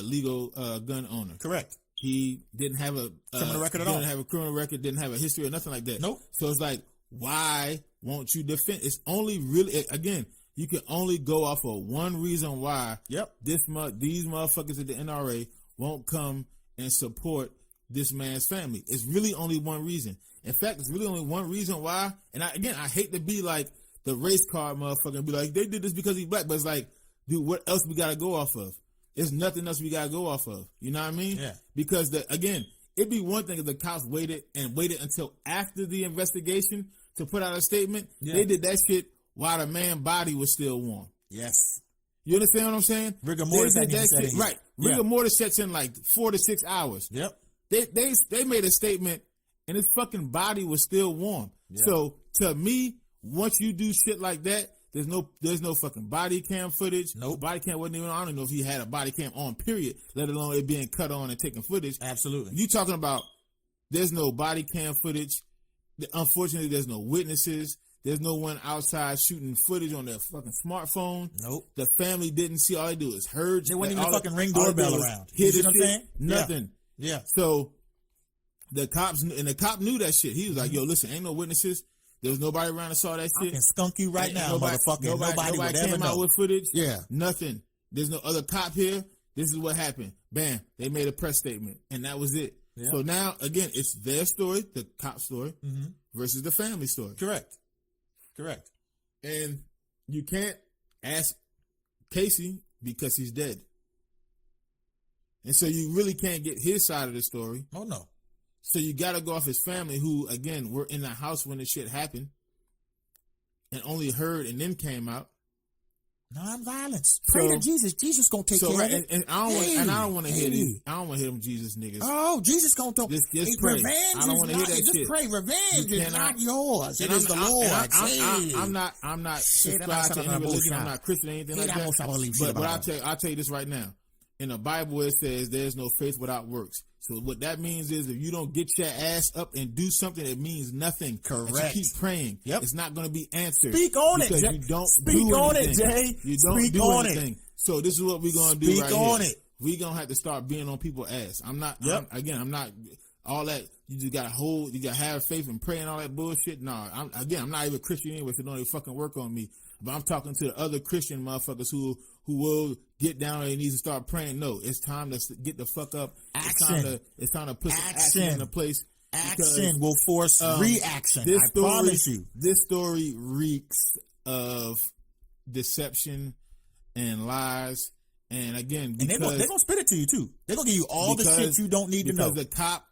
legal gun owner. Correct. He didn't have a criminal record at all. Didn't have a criminal record. Didn't have a history or nothing like that. Nope. So it's like, why won't you defend? It's only really, again, you can only go off of one reason why. Yep. These motherfuckers at the NRA won't come and support this man's family. It's really only one reason. In fact, it's really only one reason why. And I hate to be like the race card motherfucker and be like, they did this because he's black. But it's like, dude, what else we got to go off of? There's nothing else we got to go off of. You know what I mean? Yeah. Because, it'd be one thing if the cops waited until after the investigation to put out a statement. Yeah. They did that shit while the man's body was still warm. Yes. You understand what I'm saying? Rigor mortis right. Rigor mortis sets in like 4 to 6 hours. Yep. They made a statement and his fucking body was still warm. Yep. So to me, once you do shit like that, there's no fucking body cam footage. Nope. Body cam wasn't even on. I don't know if he had a body cam on, period, let alone it being cut on and taking footage. Absolutely. You talking about there's no body cam footage. Unfortunately, there's no witnesses. There's no one outside shooting footage on their fucking smartphone. Nope. The family didn't see. All they do is heard. There wasn't even a fucking ring doorbell around. You know what I'm saying? Nothing. Yeah. So the cop knew that shit. He was like, yo, listen, ain't no witnesses. There was nobody around that saw that shit. I can skunk you right now, motherfucker. Nobody would ever came know. out with footage. Yeah. Nothing. There's no other cop here. This is what happened. Bam. They made a press statement. And that was it. Yeah. So now, again, it's their story, the cop story, versus the family story. Correct. And you can't ask Casey because he's dead. And so you really can't get his side of the story. Oh, no. So you got to go off his family who, again, were in the house when the shit happened. and only heard and then came out. Non-violence. Pray to Jesus. Jesus gonna take care of it. And I don't want to hear these. I don't want to hear them Jesus niggas. Oh, Jesus gonna talk. Just pray. Revenge I don't want to hear that just shit. Pray. Revenge is not yours. It is the Lord. I'm not subscribed to any religion. I'm not Christian or anything like that. But I'll tell you this right now. In the Bible, it says there's no faith without works. So what that means is if you don't get your ass up and do something, it means nothing. Correct. You keep praying. Yep. It's not going to be answered. Speak on it, Jay. You don't Speak do on anything. it, Jay. You don't Speak do on anything. it. So this is what we're going to do right here. Speak on it. We're going to have to start being on people's ass. I'm not, Yep. I'm not all that. You just got to have faith and pray and all that bullshit. No, I'm not even Christian anyway, so don't even fucking work on me. But I'm talking to the other Christian motherfuckers who will get down on their knees and start praying. No, it's time to get the fuck up. Action. It's time to put some action into place. Action will force reaction. I promise you. This story reeks of deception and lies. And again, because they're gonna spit it to you too. They're gonna give you all the shit you don't need to know. Because the cop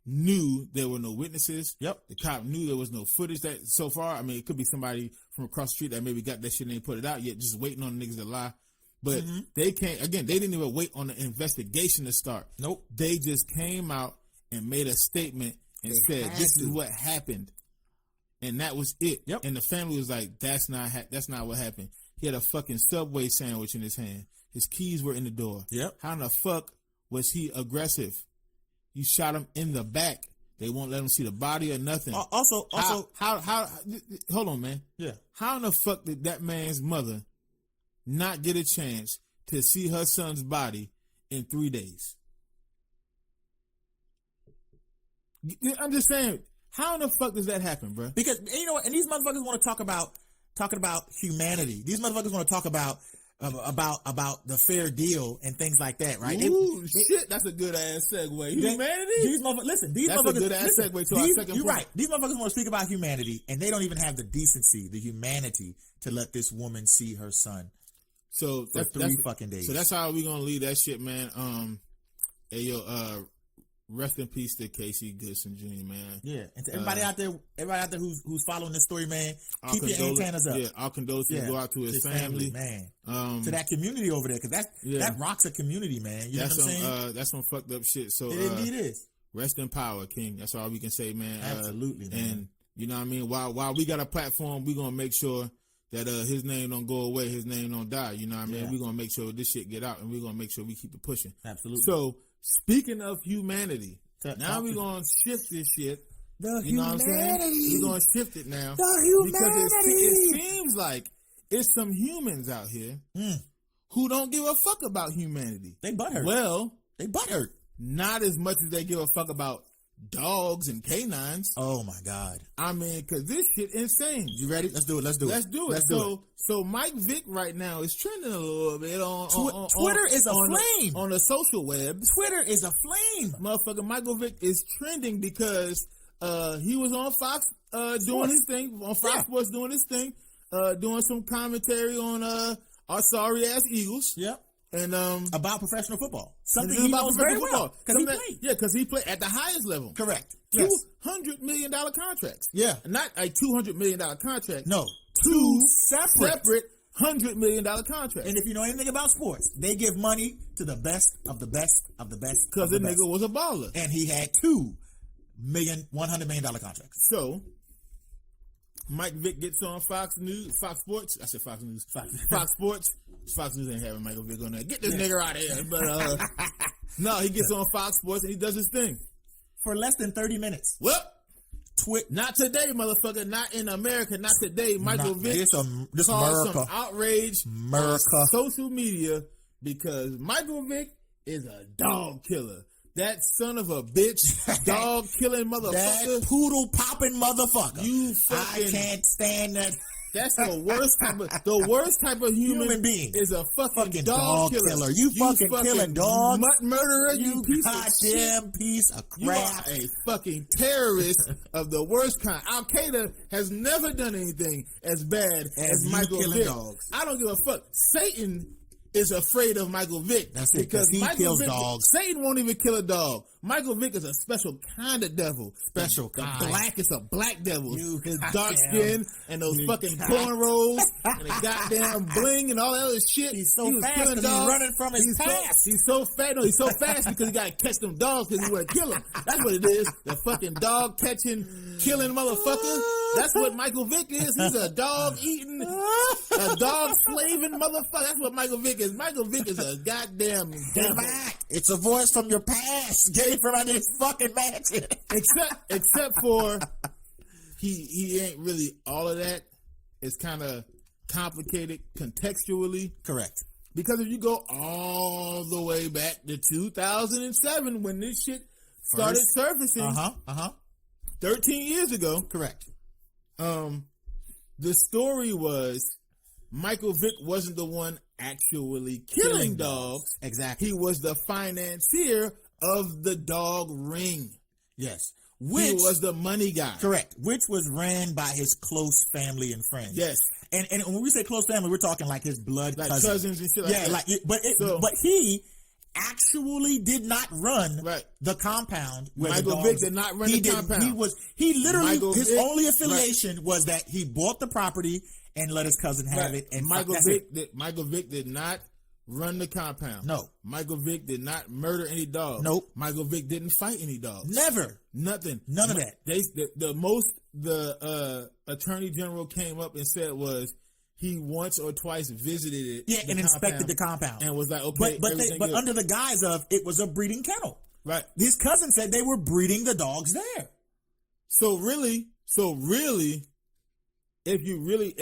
knew there were no witnesses. Yep. The cop knew there was no footage that so far. I mean, it could be somebody from across the street that maybe got that shit and ain't put it out yet, just waiting on the niggas to lie. But they can't, again, they didn't even wait on the investigation to start. Nope. They just came out and made a statement and said, this is what happened. And that was it. Yep. And the family was like, that's not what happened. He had a fucking Subway sandwich in his hand. His keys were in the door. Yep. How in the fuck was he aggressive? You shot him in the back. They won't let him see the body or nothing. Also, how hold on, man. Yeah. How in the fuck did that man's mother not get a chance to see her son's body in 3 days? I'm just saying, how in the fuck does that happen, bro? Because you know what, and these motherfuckers want to talking about humanity. These motherfuckers want to talk about the fair deal and things like that, right? Ooh, shit, that's a good ass segue. Humanity? These motherfuckers, that's a good ass segue to our second point. You're right. These motherfuckers want to speak about humanity, and they don't even have the decency, the humanity to let this woman see her son. So for three fucking days. So that's how we gonna leave that shit, man. Hey yo, rest in peace to Casey Goodson Jr., man. Yeah, and to everybody out there who's following this story, man, keep your antennas up. Yeah, our condolences go out to his family, man. To that community over there, because that rocks a community, man. You know what I'm saying? That's some fucked up shit. So it indeed is. Rest in power, King. That's all we can say, man. Absolutely, man. And you know what I mean? While we got a platform, we gonna make sure that his name don't go away, his name don't die. You know what I mean? We're gonna make sure this shit get out, and we're gonna make sure we keep it pushing. Absolutely. So speaking of humanity, now we're gonna shift this shit. You know what I'm saying? We're gonna shift it now. Because it seems like it's some humans out here who don't give a fuck about humanity. They butthurt. Well, they butthurt. Not as much as they give a fuck about dogs and canines. Oh my God. I mean, cause this shit insane. You ready? Let's do it. So Mike Vick right now is trending a little bit on Twitter is a flame. On the social web. Twitter is a flame. Motherfucker Michael Vick is trending because he was on Fox doing his thing, on Fox Sports doing his thing, doing some commentary on our sorry ass Eagles. Yep. And about professional football, something he knows very well because he played. Yeah, because he played at the highest level. Correct. $200 million contracts. Yeah, not a $200 million contract. No, two separate $100 million contracts. And if you know anything about sports, they give money to the best of the best of the best. Because the nigga was a baller, and he had $100 million contracts. So Mike Vick gets on Fox Sports. I said Fox News. Fox Sports. Fox News ain't having Michael Vick on there. Get this nigga out of here. But no, he gets on Fox Sports and he does his thing. For less than 30 minutes. Well, not today, motherfucker. Not in America. Not today. Michael Vick this caused America. some outrage on social media because Michael Vick is a dog killer. That son of a bitch, dog killing motherfucker. That poodle popping motherfucker. You fucking, I can't stand that. That's the worst type of human being is a fucking dog killer. You fucking killing dogs. Murderer, you piece goddamn piece of crap. You are a fucking terrorist of the worst kind. Al Qaeda has never done anything as bad as Michael Vick. Dogs. I don't give a fuck. Satan is afraid of Michael Vick. That's it, because he kills dogs. Satan won't even kill a dog. Michael Vick is a special kind of devil. Special the kind. black is a black devil. You His goddamn- dark skin and those fucking cornrows and the goddamn bling and all that other shit. He's so He was fast killing 'cause he's dogs. running from his past. He's so fat. No, he's so fast because he got to catch them dogs because he want to kill them. That's what it is. The fucking dog catching, killing motherfucker. That's what Michael Vick is. He's a dog eating, a dog slaving motherfucker. That's what Michael Vick is. Michael Vick is a goddamn Get devil. back. It's a voice from your past. Get it from under his fucking mansion. Except for he ain't really all of that. It's kind of complicated contextually. Correct. Because if you go all the way back to 2007 when this shit started surfacing, 13 years ago, Correct. the story was Michael Vick wasn't the one actually killing dogs. Exactly. He was the financier of the dog ring. Yes. He Which was the money guy. correct. Which was ran by his close family and friends. Yes. And when we say close family, we're talking like his blood Like cousins. cousins and shit like that. But he actually did not run Right. the compound. Where Michael the dogs, Vick did not run the compound. He literally Michael his Vick- only affiliation was that he bought the property and let his cousin have it. And Michael that's Vick it. Michael Vick did not run the compound. No. Michael Vick did not murder any dogs. Nope. Michael Vick didn't fight any dogs. Never. Nothing. None of that. The attorney general came up and said was he once or twice visited it. Yeah, and inspected the compound. and was like, okay, But everything good. under the guise of it was a breeding kennel. Right. His cousin said they were breeding the dogs there. So really, if you really,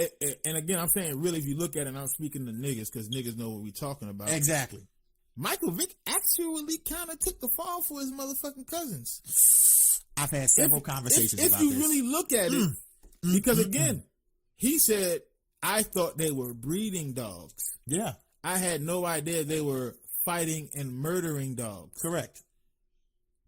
and again, I'm saying really, if you look at it, and I'm speaking to niggas because niggas know what we're talking about. Exactly. Michael Vick actually kind of took the fall for his motherfucking cousins. I've had several conversations if about you this. really look at it, because again, he said, I thought they were breeding dogs. Yeah, I had no idea they were fighting and murdering dogs. correct.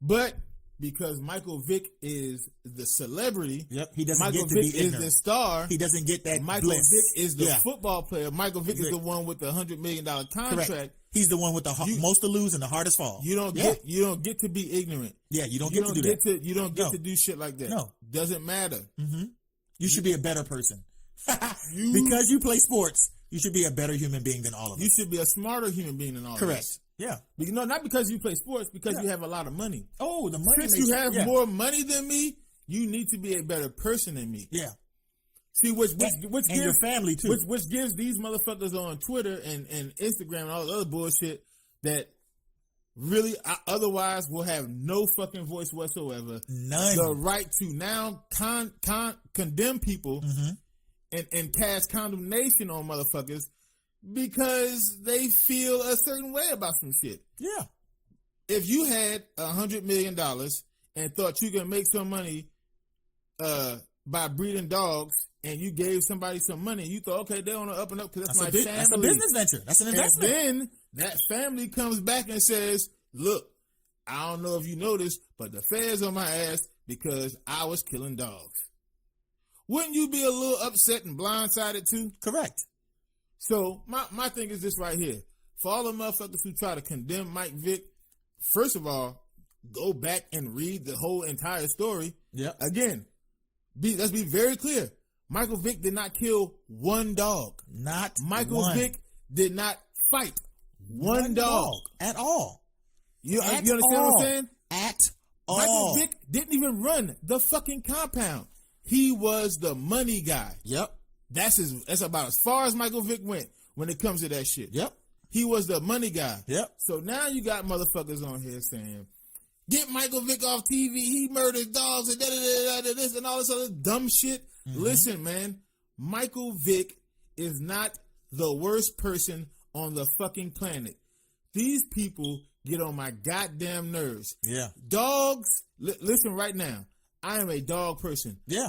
But because Michael Vick is the celebrity, Yep, he doesn't Michael get to Vick be is ignorant. the star. He doesn't get that Michael bliss. Vick is the Yeah, football player. Michael Vick is Vick. the one with the $100 million contract. correct. He's the one with the most to lose and the hardest fall. You don't get to be ignorant. Yeah, you don't You get don't to do get that. to you don't get No. to do shit like that. No. Doesn't matter. You should be a better person. Because you play sports, you should be a better human being than all of us. You should be a smarter human being than all of Correct. us. Yeah. No, not because you play sports, because Yeah. you have a lot of money. Oh, the money Since makes you have yeah. more money than me, you need to be a better person than me. Yeah. See, which And gives your family too. which gives these motherfuckers on Twitter and Instagram and all the other bullshit that really otherwise will have no fucking voice whatsoever. None. The right to now condemn people Mm-hmm. and cast condemnation on motherfuckers because they feel a certain way about some shit. Yeah. If you had $100 million and thought you could make some money by breeding dogs, and you gave somebody some money, you thought, okay, they're on the up and up because that's my family. That's a business venture. That's an investment. And then that family comes back and says, look, I don't know if you noticed, but the feds on my ass because I was killing dogs. Wouldn't you be a little upset and blindsided too? Correct. So my thing is this right here. For all the motherfuckers who try to condemn Mike Vick, first of all, go back and read the whole entire story. Yep. Again, let's be very clear. Michael Vick did not kill one dog. Not Michael one. Vick did not fight one dog. at all. You At understand what all. I'm saying? At Michael all. Vick didn't even run the fucking compound. He was the money guy. Yep. That's about as far as Michael Vick went when it comes to that shit. Yep. He was the money guy. Yep. So now you got motherfuckers on here saying, get Michael Vick off TV. He murders dogs and this and all this other dumb shit. Mm-hmm. Listen, man, Michael Vick is not the worst person on the fucking planet. These people get on my goddamn nerves. Yeah. Dogs, listen right now. I am a dog person. Yeah.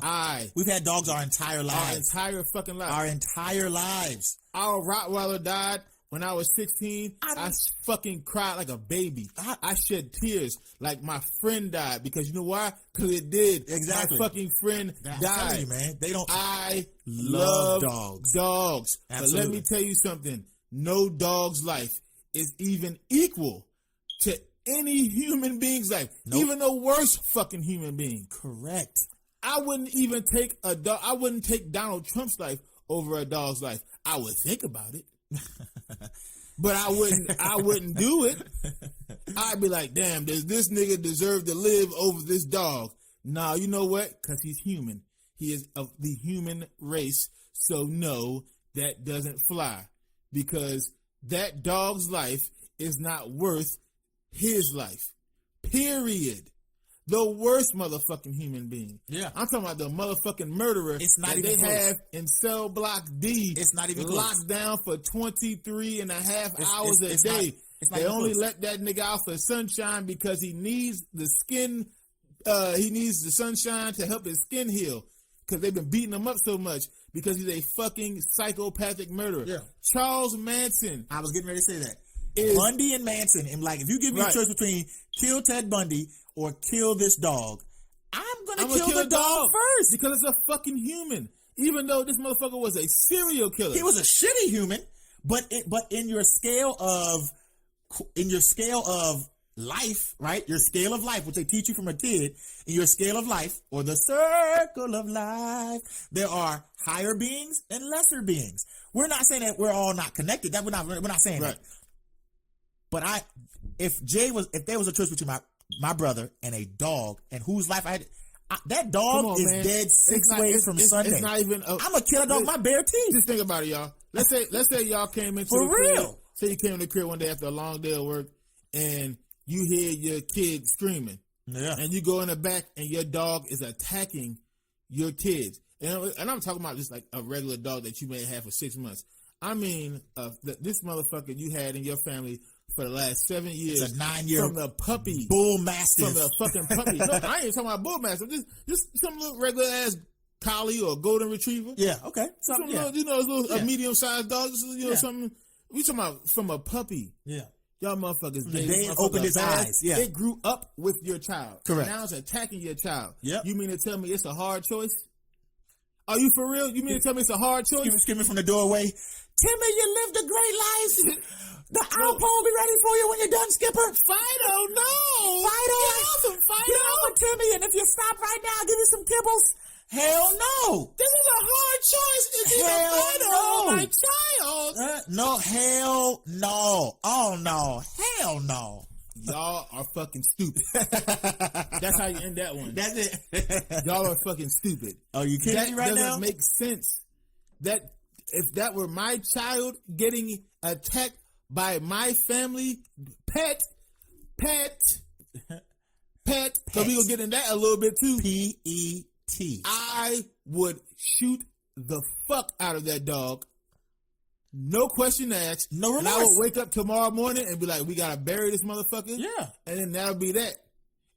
We've had dogs our entire Our lives. entire fucking life. Our entire lives. Our Rottweiler died when I was 16. I fucking cried like a baby. I shed tears like my friend died because you know why? Because it did. Exactly. My fucking friend I'm telling died. you, man. They don't. I Love love dogs. But let Absolutely. me tell you something. No dog's life is even equal to any human being's life, even the worst fucking human being. Correct. I wouldn't even take a dog. I wouldn't take Donald Trump's life over a dog's life. I would think about it, but I wouldn't do it. I'd be like, damn, does this nigga deserve to live over this dog? Nah, you know what? Because he's human. He is of the human race. So no, that doesn't fly, because that dog's life is not worth his life. Period. The worst motherfucking human being. Yeah. I'm talking about the motherfucking murderer It's not that even they close. have in cell block D. It's not even locked close. down for 23 and a half hours it's a not- day. it's not They even only close. let that nigga out for sunshine because he needs the skin. He needs the sunshine to help his skin heal, because they've been beating him up so much because he's a fucking psychopathic murderer. Yeah. Charles Manson. I was getting ready to say that. Is- Bundy and Manson, and like, if you give me a Right. choice between kill Ted Bundy or kill this dog, I'm gonna I'm gonna kill the dog first. because it's a fucking human. Even though this motherfucker was a serial killer. He was a shitty human, but in your scale of life, right? Your scale of life, which they teach you from a kid, in your scale of life, or the circle of life, there are higher beings and lesser beings. We're not saying that we're all not connected. That we're not saying Right. that. But if there was a choice between my brother and a dog, and whose life that dog Come on, is man. dead 6 ways from Sunday. It's not even. I'm gonna kill a dog with my bare teeth. Just think about it, y'all. Let's say y'all came into For the crib. real. Say you came to the crib one day after a long day of work, and you hear your kid screaming, Yeah. and you go in the back, and your dog is attacking your kids. And I'm talking about just like a regular dog that you may have for 6 months. I mean, this motherfucker you had in your family for the last 7 years. It's a 9-year from the puppy. bull mastiff. From the fucking puppy. No, I ain't talking about bull mastiff. Just some little regular ass collie or golden retriever. Yeah, okay. Some Yeah. little, a Yeah. medium sized dog. Yeah. Something. We talking about from a puppy. Yeah. Y'all motherfuckers. the gave day this it motherfucker opened a its bath. eyes, yeah. It grew up with your child. Correct. Now it's attacking your child. Yep. You mean to tell me it's a hard choice? Are you for real? You mean to tell me it's a hard choice? Screaming from the doorway, Timmy, you lived a great life. The Alpo will be ready for you when you're done, Skipper. Fido, no. Fido, Get off get over, Timmy, and if you stop right now, I'll give you some kibbles. Hell no. This is a hard choice. It's either Hell Fido no. or my child. No, hell no. Oh no, hell no. Y'all are fucking stupid. That's how you end that one. That's it. Y'all are fucking stupid. Oh, you kidding That me right doesn't now? make sense. That if that were my child getting attacked by my family pet, so we gonna get in that a little bit too. PET. I would shoot the fuck out of that dog. No question asked. No And I remorse. would wake up tomorrow morning and be like, we gotta bury this motherfucker. Yeah. And then that'll be that.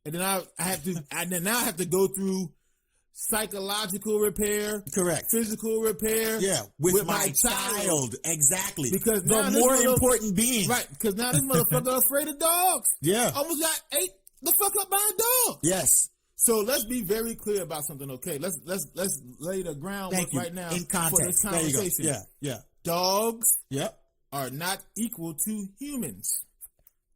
And then I have to go through psychological repair, Correct. physical repair. Yeah, with my child. Exactly. Because now the this more mother- important being. Right, because now this motherfucker afraid of dogs. Yeah. Almost got ate the fuck up by a dog. Yes. So let's be very clear about something, okay? Let's lay the groundwork Thank you. right now In for this context. There you go. conversation. Yeah. Yeah. Dogs Yep. are not equal to humans.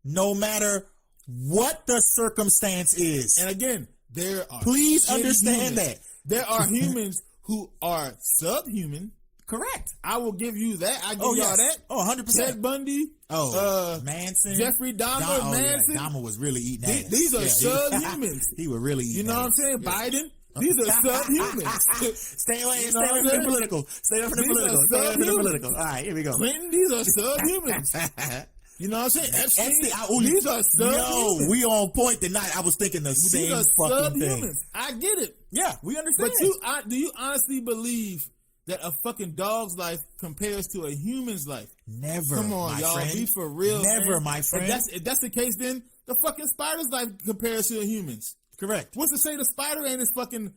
No matter what the circumstance is. And again, there are Please shitty understand humans. that. There are humans who are subhuman. Correct. I will give you that. I give Oh, y'all yes. that. Oh, 100%. Ted Bundy. Manson. Jeffrey Dahmer, Manson. Yeah. Dahmer was really eating ass. These are Yeah, subhumans. He was really eating You know what I'm ass. saying? Biden. These are subhumans. Stay away, You stay know what away I'm from the saying? political. Stay away from the These are political. Stay away from the subhumans. political. All right, here we go. Clinton. These are subhumans. You know what I'm saying? Epstein. Epstein, These are Yo, subhumans. we on point tonight. I was thinking the These same are fucking thing. subhumans. I get it. Yeah, we understand. But do you honestly believe that a fucking dog's life compares to a human's life? Never. Come on, my y'all. friend. Be for real. Never, man. my friend. If that's the case, then the fucking spider's life compares to a human's. Correct. What's to say the spider ain't as fucking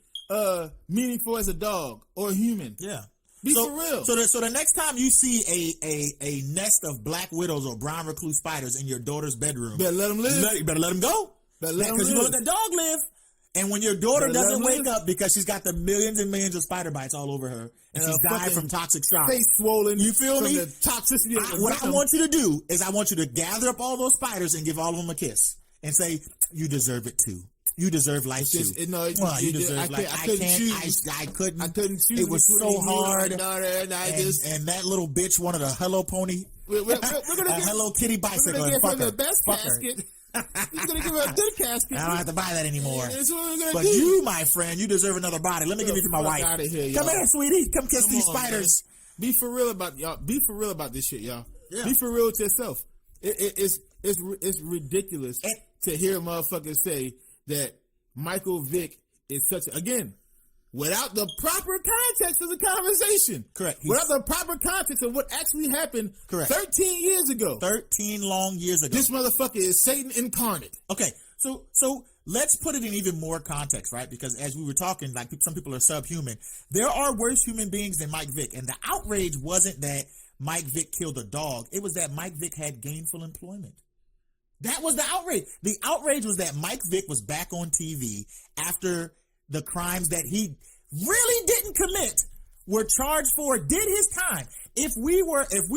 meaningful as a dog or a human? Yeah. Be for real. So the next time you see a nest of black widows or brown recluse spiders in your daughter's bedroom, Better let 'em live. You better let them go. Better let 'em Because you live. let that dog live. And when your daughter Better let doesn't 'em wake live. up because she's got the millions and millions of spider bites all over her, and And she's a died fucking from toxic shock. Face swollen. You feel from me? The toxicity of the What I victim. want you to do is I want you to gather up all those spiders and give all of them a kiss. and say, you deserve it too. You deserve life too. You deserve life. I couldn't choose. It was so hard. And that little bitch wanted a Hello Pony, we're gonna a Hello Kitty bicycle. We're gonna give her the best casket. We're gonna give her a good casket. I don't have to buy that anymore. That's what we're gonna but do. You, my friend, you deserve another body. Let me give you to my wife. Out of here, Come here, sweetie. Come kiss these spiders. Man. Be for real about y'all. Be for real about this shit, y'all. Yeah. Be for real with yourself. It's ridiculous to hear motherfuckers say that Michael Vick is such again without the proper context of the conversation. Correct. Without the proper context of what actually happened. Correct. 13 years ago. 13 long years ago. This motherfucker is Satan incarnate. Okay, so let's put it in even more context, right? Because as we were talking, like some people are subhuman. There are worse human beings than Mike Vick, and the outrage wasn't that Mike Vick killed a dog. It was that Mike Vick had gainful employment. That was the outrage. The outrage was that Mike Vick was back on TV after the crimes that he really didn't commit, were charged for, did his time. If we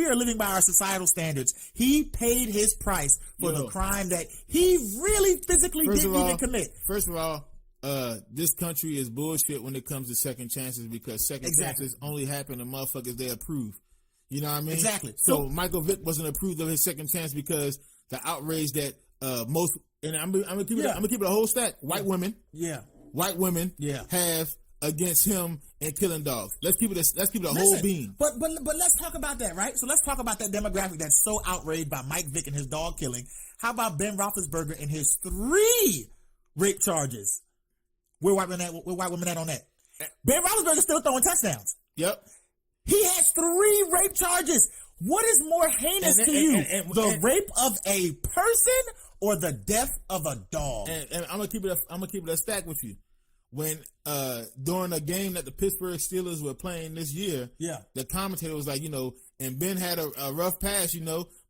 are living by our societal standards, he paid his price for the crime that he really physically didn't even commit. First of all, this country is bullshit when it comes to second chances because second chances only happen to motherfuckers they approve. You know what I mean? Exactly. So Michael Vick wasn't approved of his second chance because the outrage that most, and I'm gonna keep it a whole stack. White women, have against him and killing dogs. Let's keep it a whole beam. But let's talk about that, right? So let's talk about that demographic that's so outraged by Mike Vick and his dog killing. How about Ben Roethlisberger and his 3 rape charges? Where white women at on that? Ben Roethlisberger's still throwing touchdowns. Yep. He has 3 rape charges. What is more heinous to you? The rape of a person or the death of a dog? And I'm gonna keep it a stack with you. When during a game that the Pittsburgh Steelers were playing this year, the commentator was like, and Ben had a rough pass,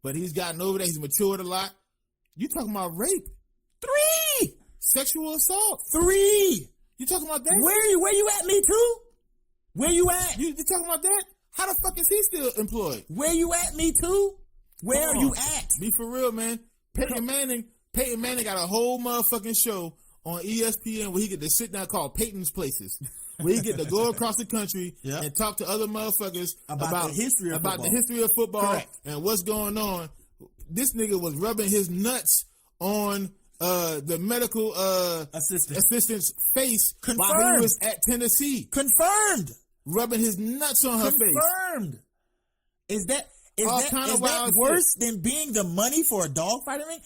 but he's gotten over that. He's matured a lot. You talking about rape? 3 sexual assault? 3. You talking about that? Where you at, Me Too? Where you at? You talking about that? How the fuck is he still employed? Where you at, Me Too? Where are you at? Be for real, man. Peyton Manning got a whole motherfucking show on ESPN where he get to sit down called Peyton's Places, where he get to go across the country and talk to other motherfuckers about the history of football and what's going on. This nigga was rubbing his nuts on the medical assistant's face while he was at Tennessee. Confirmed. Rubbing his nuts on her face. Confirmed. Is that worse than being the money for a dog fighting ring?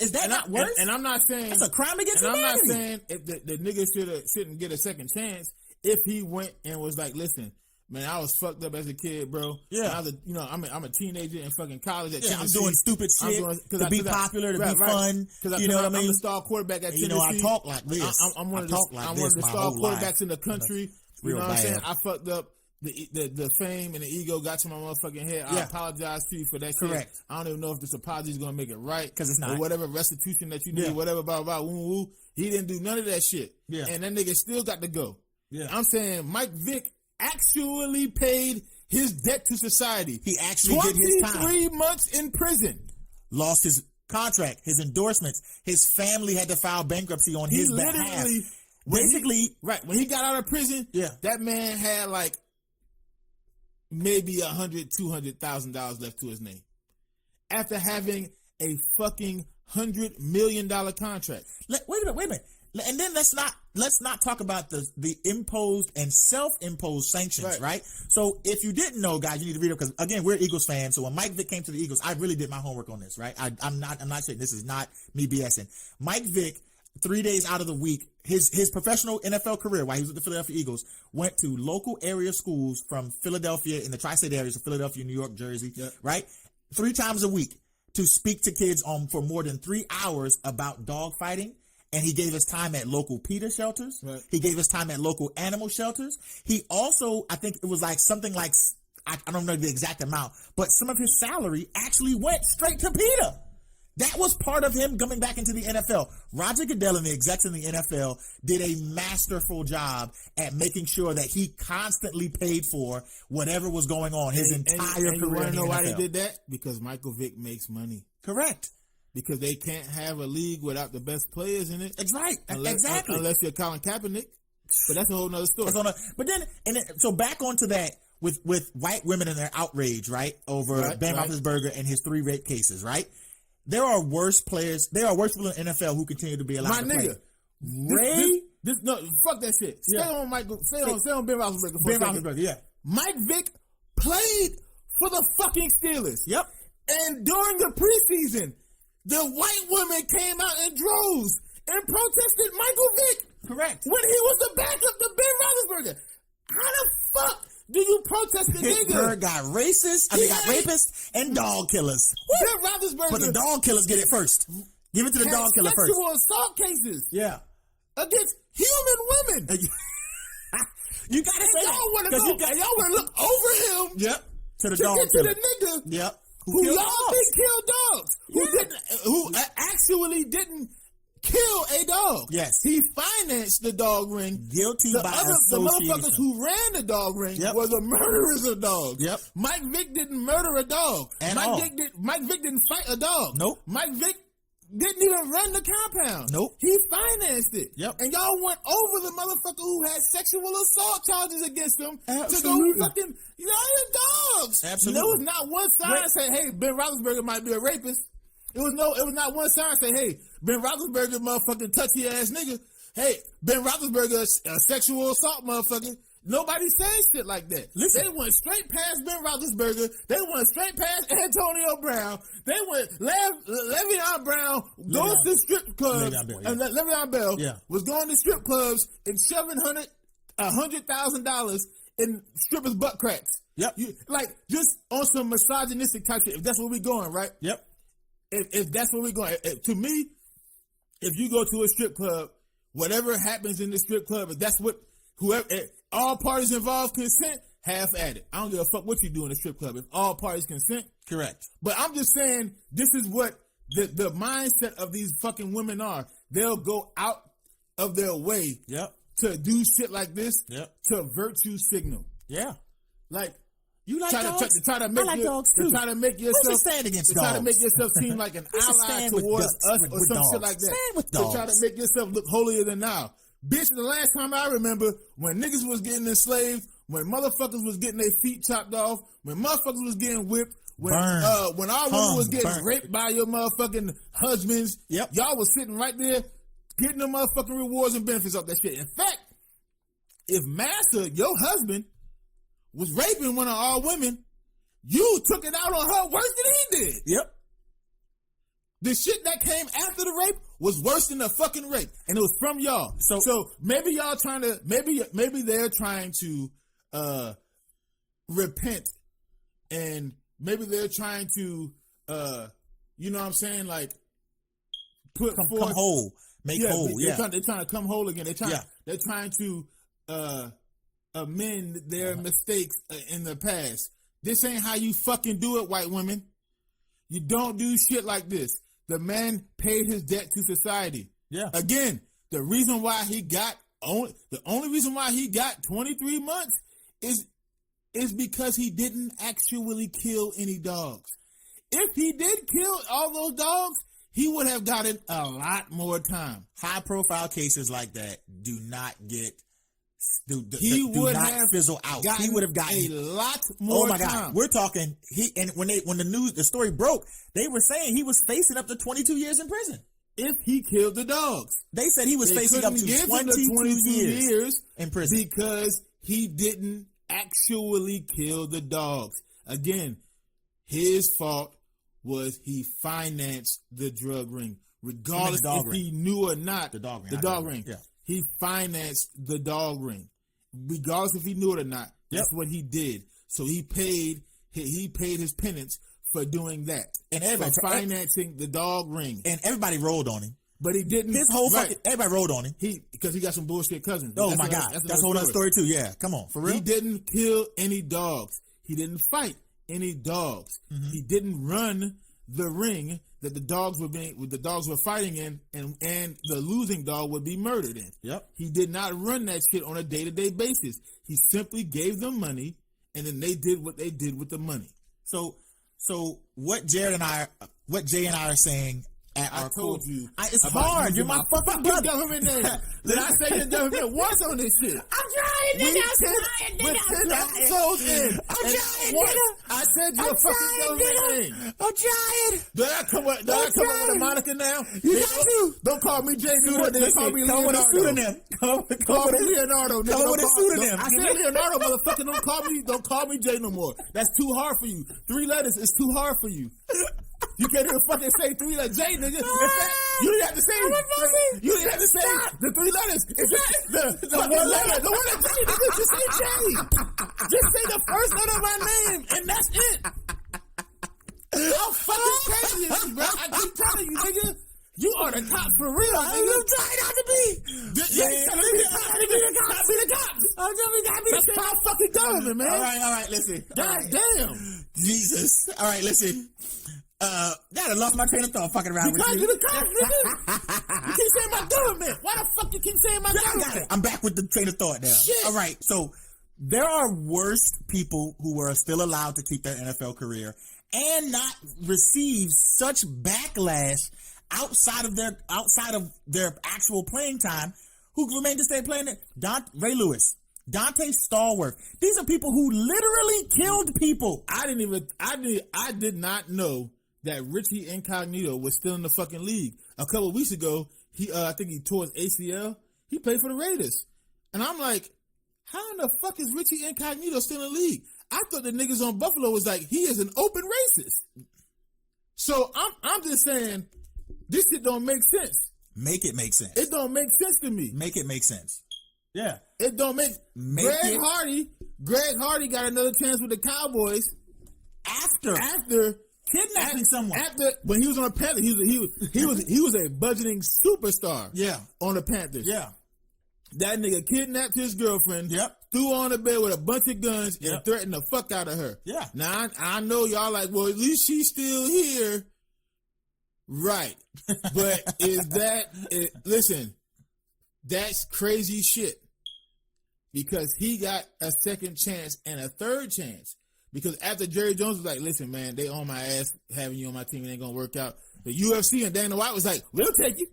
Is that not worse? And I'm not saying that's a crime against humanity. I'm not saying if the nigga shouldn't get a second chance if he went and was like, listen, man, I was fucked up as a kid, bro. Yeah. I'm a teenager in fucking college at Tennessee. I'm doing stupid shit to be popular, to be fun. You know what I mean? I'm the star quarterback at Tennessee. I talk like this. I'm one of the star quarterbacks in the country. You know what I'm saying? I fucked up. The fame and the ego got to my motherfucking head. I apologize to you for that. Correct. Shit. I don't even know if this apology is gonna make it right because it's not. Or whatever restitution that you need, whatever, blah blah, woo woo. He didn't do none of that shit. Yeah. And that nigga still got to go. Yeah. I'm saying Mike Vick actually paid his debt to society. He actually did his time. 23 months in prison. Lost his contract, his endorsements. His family had to file bankruptcy on his behalf. Basically, when he got out of prison, that man had like maybe $100,000-$200,000 left to his name after having a fucking $100 million contract. Wait a minute. And then let's not talk about the imposed and self-imposed sanctions, right? So if you didn't know, guys, you need to read it because again, we're Eagles fans. So when Mike Vick came to the Eagles, I really did my homework on this, right? I'm not saying this is not me BSing. Mike Vick, 3 days out of the week, his professional NFL career, while he was with the Philadelphia Eagles, went to local area schools from Philadelphia in the tri-state areas of Philadelphia, New York, Jersey, right? 3 times a week to speak to kids for more than 3 hours about dog fighting. And he gave us time at local PETA shelters. Right. He gave us time at local animal shelters. He also, I think it was like something like, I don't know the exact amount, but some of his salary actually went straight to PETA. That was part of him coming back into the NFL. Roger Goodell and the execs in the NFL did a masterful job at making sure that he constantly paid for whatever was going on his entire career in the NFL. You want to know why they did that? Because Michael Vick makes money. Correct. because they can't have a league without the best players in it. That's right. Exactly. Unless you're Colin Kaepernick. But that's a whole nother story. But then, so back onto that with white women and their outrage, right? Over Ben Roethlisberger and his 3 rape cases, right? There are worse players. There are worse people in the NFL who continue to be allowed to play. No, fuck that shit. Stay on Michael. Stay on Ben Roethlisberger. Ben Roethlisberger, yeah. Mike Vick played for the fucking Steelers. Yep. And during the preseason, the white women came out in droves and protested Michael Vick. Correct. When he was the backup to Ben Roethlisberger. How the fuck do you protest the nigga? Pittsburgh got rapists and dog killers. Ben Roethlisberger. But the dog killers get it first. Give it to the dog killer first. Sexual assault cases. Yeah. Against human women. You gotta say y'all want to look over him. Yep. To the dog killer. To the nigga. Yep. Who y'all think killed dogs. Who actually didn't kill a dog. Yes. He financed the dog ring. Guilty by association. The motherfuckers who ran the dog ring were the murderers of dogs. Yep. Mike Vick didn't murder a dog. Mike Vick didn't fight a dog. Nope. Mike Vick didn't even run the compound. Nope. He financed it. Yep. And y'all went over the motherfucker who had sexual assault charges against him to go fucking, dogs. Absolutely. There was not one sign saying, hey, Ben Roethlisberger might be a rapist. It was not one sign saying, hey, Ben Roethlisberger motherfucking touchy ass nigga. Hey, Ben Roethlisberger a sexual assault motherfucker. Nobody saying shit like that. Listen. They went straight past Ben Roethlisberger. They went straight past Antonio Brown. They went Le'Veon Brown goes to strip clubs. Le'Veon Bell was going to strip clubs and shoving $100,000 in strippers' butt cracks. Yep. Just on some misogynistic type shit. If that's where we're going, right? Yep. If that's where we're going, to me, if you go to a strip club, whatever happens in the strip club, if that's what all parties involved consent, half at it. I don't give a fuck what you do in a strip club. If all parties consent, correct. But I'm just saying, this is what the mindset of these fucking women are. They'll go out of their way to do shit like this to virtue signal. Yeah. Like, you like dogs? Try to make dogs too. Try to make yourself stand against dogs. Try to make yourself seem like an ally towards us or some shit like that. Stand with dogs. Try to make yourself look holier than thou. Bitch, the last time I remember when niggas was getting enslaved, when motherfuckers was getting their feet chopped off, when motherfuckers was getting whipped, when our women was getting raped by your motherfucking husbands, y'all was sitting right there getting the motherfucking rewards and benefits off that shit. In fact, if Master, your husband, was raping one of our women, you took it out on her worse than he did. Yep. The shit that came after the rape was worse than the fucking rape, and it was from y'all. So maybe y'all trying to maybe they're trying to repent, and maybe they're trying to you know what I'm saying, like come whole, make whole. They're trying to come whole again. They're trying to amend their mistakes in the past. This ain't how you fucking do it, white women. You don't do shit like this. The man paid his debt to society. Yeah. Again, the only reason why he got 23 months is because he didn't actually kill any dogs. If he did kill all those dogs, he would have gotten a lot more time. High profile cases like that do not get he would not have fizzle out. He would have gotten a lot more. Oh my time. God, we're talking. When the story broke, they were saying he was facing up to 22 years in prison if he killed the dogs. They said he was facing up to 22 years in prison because he didn't actually kill the dogs. Again, his fault was he financed the drug ring, regardless if he knew or not. The dog ring. Yeah. He financed the dog ring, regardless if he knew it or not. That's what he did. So he paid his penance for doing that, and for financing the dog ring. And everybody rolled on him, but he didn't. His whole everybody rolled on him. Because he got some bullshit cousins. Oh my God, that's a whole other story too. Yeah, come on, for real. He didn't kill any dogs. He didn't fight any dogs. Mm-hmm. He didn't run the ring that the dogs were fighting in, and the losing dog would be murdered in. Yep. He did not run that shit on a day-to-day basis. He simply gave them money, and then they did what they did with the money. So what Jay and I are saying at I our told core. you. It's about hard. using You're my fucking brother. government name. Did I say your government once on this shit? I'm trying, nigga. We're 10 episodes in. I'm trying, once nigga. I said your fucking government name. I'm trying. Do I come with a moniker now? You got to. Don't call me Jamie Wood. They call me Come with a Leonardo. pseudonym. Call me Leonardo. Nigga. Come with a pseudonym. I said Leonardo, motherfucker. Don't call me Jay no more. That's too hard for you. 3 letters is too hard for you. You can't even fucking say 3 letters. J, nigga. In fact, you didn't have to say. You didn't have to say the 3 letters. It's the 1 letter. The one that J, nigga. Just say J. Just say the first letter of my name, and that's it. How fucking crazy is you, bro? I keep telling you, nigga. You are the cops for real. I'm trying not to be. Yeah, gotta be the cops. That's my fucking government, man. All right. Listen. God damn. Jesus. All right, listen. I lost my train of thought fucking around Because with you're you. the cops, nigga. You keep saying my government. Why the fuck you keep saying my government? I'm back with the train of thought now. Shit. All right, so there are worse people who are still allowed to keep their NFL career and not receive such backlash outside of their actual playing time, who remain to stay playing it. Ray Lewis, Dante Stallworth. These are people who literally killed people. I did not know that Richie Incognito was still in the fucking league. A couple of weeks ago, I think he tore his ACL. He played for the Raiders. And I'm like, how in the fuck is Richie Incognito still in the league? I thought the niggas on Buffalo was like, he is an open racist. So I'm just saying, this shit don't make sense. Make it make sense. It don't make sense to me. Make it make sense. Yeah. It don't make Greg Hardy got another chance with the Cowboys after kidnapping someone. When he was on the Panthers, he was a budgeting superstar. Yeah. On the Panthers. Yeah. That nigga kidnapped his girlfriend. Yep. Threw her on the bed with a bunch of guns and Yep. threatened the fuck out of her. Yeah. Now I know y'all like, well, at least she's still here. Right. But listen, that's crazy shit. Because he got a second chance and a third chance. Because after Jerry Jones was like, listen, man, they on my ass having you on my team and ain't gonna work out. The UFC and Dana White was like, we'll take you.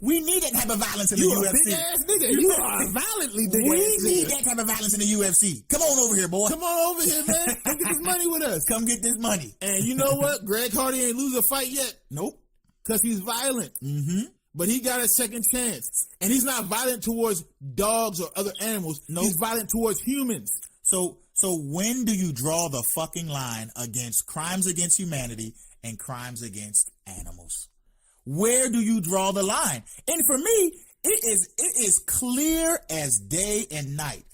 We need that type of violence in You the a UFC. big ass nigga. You are violently big We ass need nigga. that type of violence in the UFC. Come on over here, boy. Come on over here, man. Come get this money with us. Come get this money. And you know what? Greg Hardy ain't lose a fight yet. Nope. Because he's violent. Mm-hmm. But he got a second chance. And he's not violent towards dogs or other animals. Nope. He's violent towards humans. So when do you draw the fucking line against crimes against humanity and crimes against animals? Where do you draw the line? And for me, it is clear as day and night.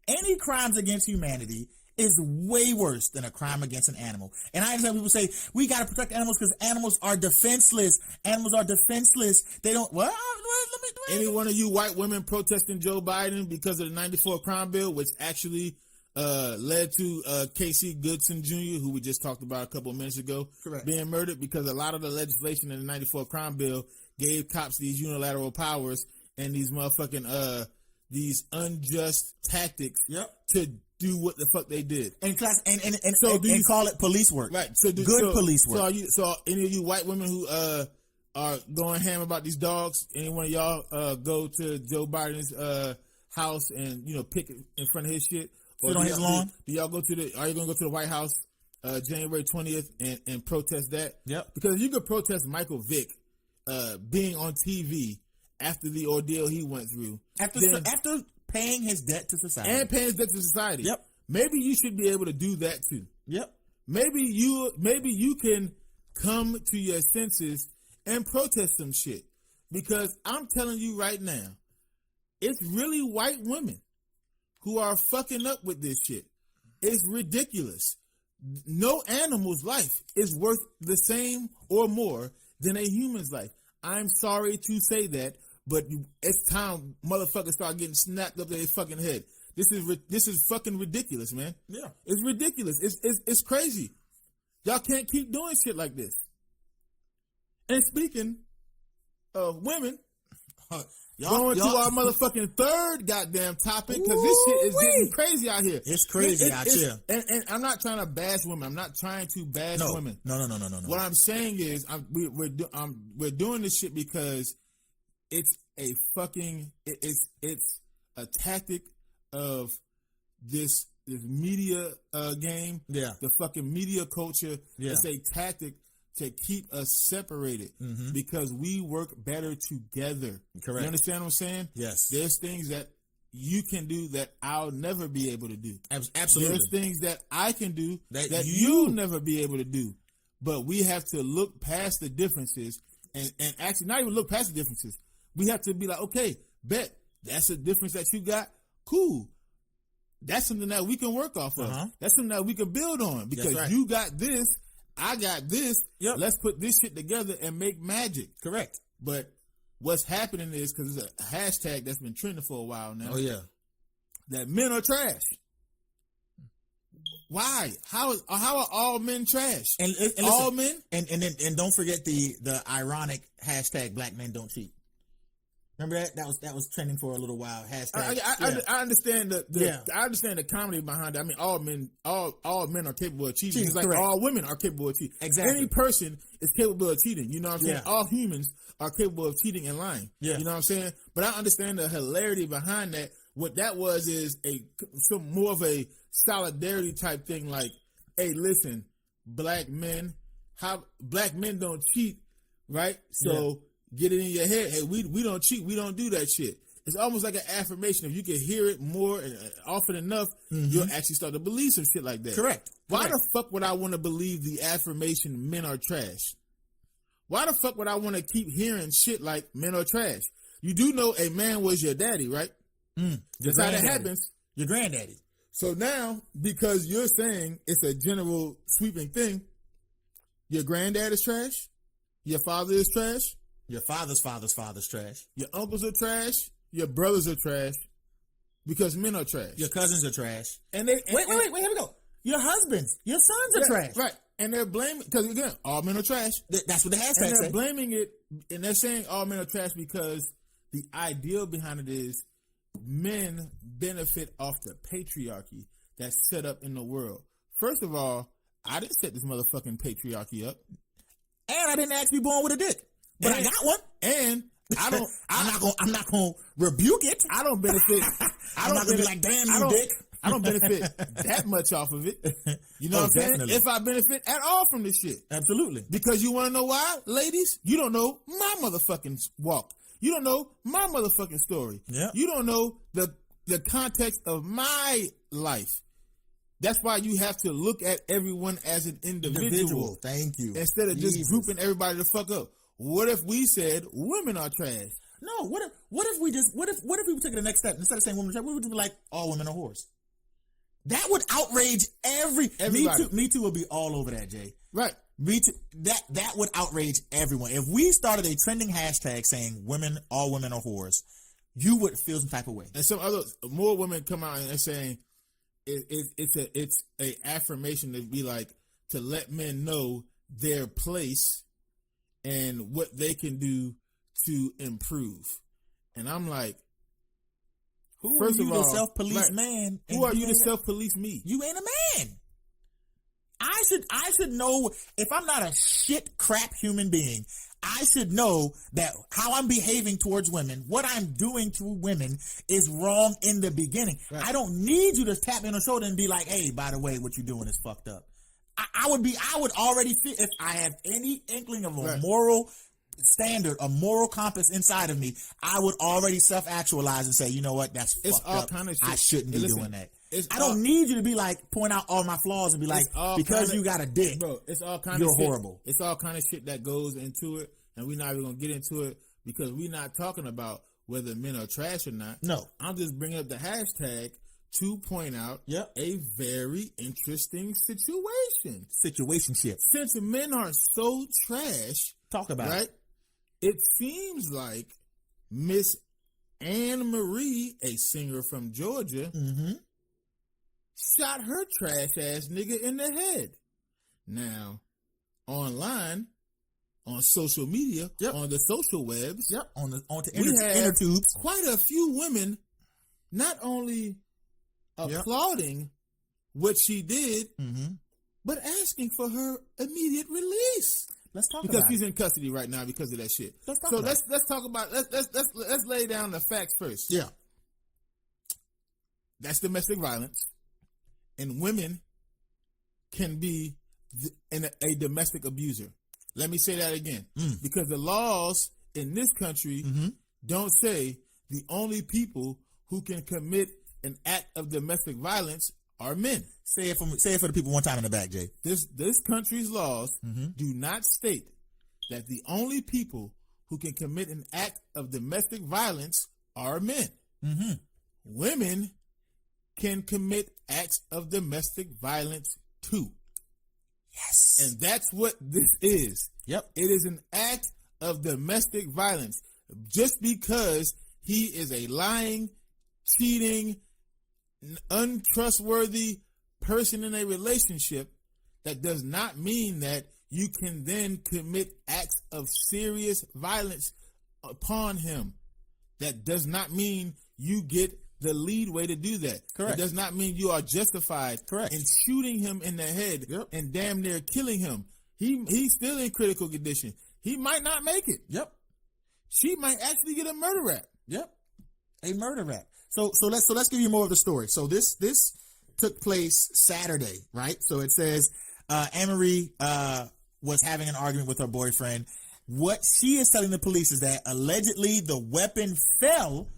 Any crimes against humanity is way worse than a crime against an animal. And I understand people say, we got to protect animals because animals are defenseless. Animals are defenseless. They don't, let me. Any one of you white women protesting Joe Biden because of the 94 crime bill, which actually led to Casey Goodson Jr., who we just talked about a couple of minutes ago, Correct. being murdered because a lot of the legislation in the 94 crime bill gave cops these unilateral powers and these motherfucking these unjust tactics to do what the fuck they did. And So call it police work. Right. So police work. So any of you white women who are going ham about these dogs, any one of y'all go to Joe Biden's house and pick it in front of his shit? Sit on his lawn? Do y'all go to are you gonna go to the White House January 20th and protest that? Yep. Because you could protest Michael Vick being on TV after the ordeal he went through. After paying his debt to society. And paying his debt to society. Yep. Maybe you should be able to do that too. Yep. Maybe you can come to your senses and protest some shit. Because I'm telling you right now, it's really white women who are fucking up with this shit. It's ridiculous. No animal's life is worth the same or more than a human's life. I'm sorry to say that, but it's time motherfuckers start getting snapped up their fucking head. This is fucking ridiculous, man. Yeah. It's ridiculous. It's crazy. Y'all can't keep doing shit like this. And speaking of women, Going to our motherfucking third goddamn topic, because this shit is getting crazy out here. It's crazy out here. And I'm not trying to bash women. I'm not trying to bash women. No. What I'm saying is, we're doing this shit because it's a fucking it's a tactic of this media game. Yeah. The fucking media culture. Yeah. It's a tactic to keep us separated because we work better together. Correct. You understand what I'm saying? Yes. There's things that you can do that I'll never be able to do. Absolutely. There's things that I can do that you'll never be able to do. But we have to look past the differences and actually not even look past the differences. We have to be like, okay, bet that's a difference that you got. Cool. That's something that we can work off of. That's something that we can build on because you got this. I got this. Yep. Let's put this shit together and make magic. Correct. But what's happening is, because it's a hashtag that's been trending for a while now. Oh, yeah. That men are trash. Why? How are all men trash? And all men? And don't forget the ironic hashtag Black men don't cheat. Remember that? That was trending for a little while. Hashtag. I understand I understand the comedy behind it. I mean, all men are capable of cheating. It's like correct. All women are capable of cheating. Exactly. Any person is capable of cheating. You know what I'm saying? Yeah. All humans are capable of cheating and lying. Yeah. You know what I'm saying? But I understand the hilarity behind that. What that was is some more of a solidarity type thing. Like, hey, listen, black men don't cheat, right? So. Get it in your head. Hey, we don't cheat. We don't do that shit. It's almost like an affirmation. If you can hear it more and often enough, you'll actually start to believe some shit like that. Correct. Why the fuck would I want to believe the affirmation men are trash? Why the fuck would I want to keep hearing shit like men are trash? You do know a man was your daddy, right? That's how that happens. Your granddaddy. So now, because you're saying it's a general sweeping thing, your granddad is trash? Your father is trash? Your father's trash. Your uncles are trash. Your brothers are trash. Because men are trash. Your cousins are trash. And they wait, here we go. Your husbands, your sons are trash. Right. And they're blaming, because again, all men are trash. That's what the hashtag And they're say. blaming it, and they're saying all men are trash because the ideal behind it is men benefit off the patriarchy that's set up in the world. First of all, I didn't set this motherfucking patriarchy up. And I didn't ask to be born with a dick. But I got one. And I don't. I'm not gonna rebuke it. I don't benefit. I'm not gonna be like, damn you, dick. I don't benefit that much off of it. You know what I'm saying? If I benefit at all from this shit, absolutely. Because you want to know why, ladies? You don't know my motherfucking walk. You don't know my motherfucking story. Yeah. You don't know the context of my life. That's why you have to look at everyone as an individual. Thank you. Instead of just grouping everybody the fuck up. What if we said women are trash? No. What if we took it the next step? Instead of saying women are trash, what if we do like all women are whores? That would outrage everybody. Me Too would be all over that, Jay. Right. Me Too. That would outrage everyone. If we started a trending hashtag saying all women are whores, you would feel some type of way. And more women come out and they're saying it's a affirmation to be like, to let men know their place and what they can do to improve. And I'm like, who are you to self-police man? Who are you to self-police me? You ain't a man. I should know, if I'm not a shit crap human being, I should know that how I'm behaving towards women, what I'm doing to women is wrong in the beginning. Right. I don't need you to tap me on the shoulder and be like, hey, by the way, what you're doing is fucked up. I would already feel, if I have any inkling of a moral standard, a moral compass inside of me, I would already self-actualize and say, you know what, that's fucked up. Kind of shit. I shouldn't be doing that. I don't need you to be like, point out all my flaws and be like, because you got a dick, bro, it's all kind you're of shit. Horrible. It's all kind of shit that goes into it, and we're not even going to get into it because we're not talking about whether men are trash or not. No. I'm just bringing up the hashtag to point out a very interesting situation. Situationship. Since men are so trash, talk about it. It seems like Miss Anne Marie, a singer from Georgia, shot her trash ass nigga in the head. Now, online, on social media, Yep. on the social webs, Yep. Onto we have inner tubes. quite a few women not only applauding what she did, but asking for her immediate release. Let's talk because about she's it. in custody right now because of that shit. Let's talk so about let's talk about let's lay down the facts first. Yeah. That's domestic violence, and women can be a domestic abuser. Let me say that again, because the laws in this country don't say the only people who can commit an act of domestic violence are men. Say it for the people one time in the back, Jay. This country's laws do not state that the only people who can commit an act of domestic violence are men. Women can commit acts of domestic violence too. Yes. And that's what this is. Yep. It is an act of domestic violence. Just because he is a lying, cheating, untrustworthy person in a relationship, that does not mean that you can then commit acts of serious violence upon him. That does not mean you get the lead way to do that. Correct. It does not mean you are justified Correct. in shooting him in the head and damn near killing him. He's still in critical condition. He might not make it. Yep. She might actually get a murder rap. Yep. A murder rap. So let's give you more of the story. So this took place Saturday, right? So it says Anne-Marie was having an argument with her boyfriend. What she is telling the police is that allegedly the weapon fell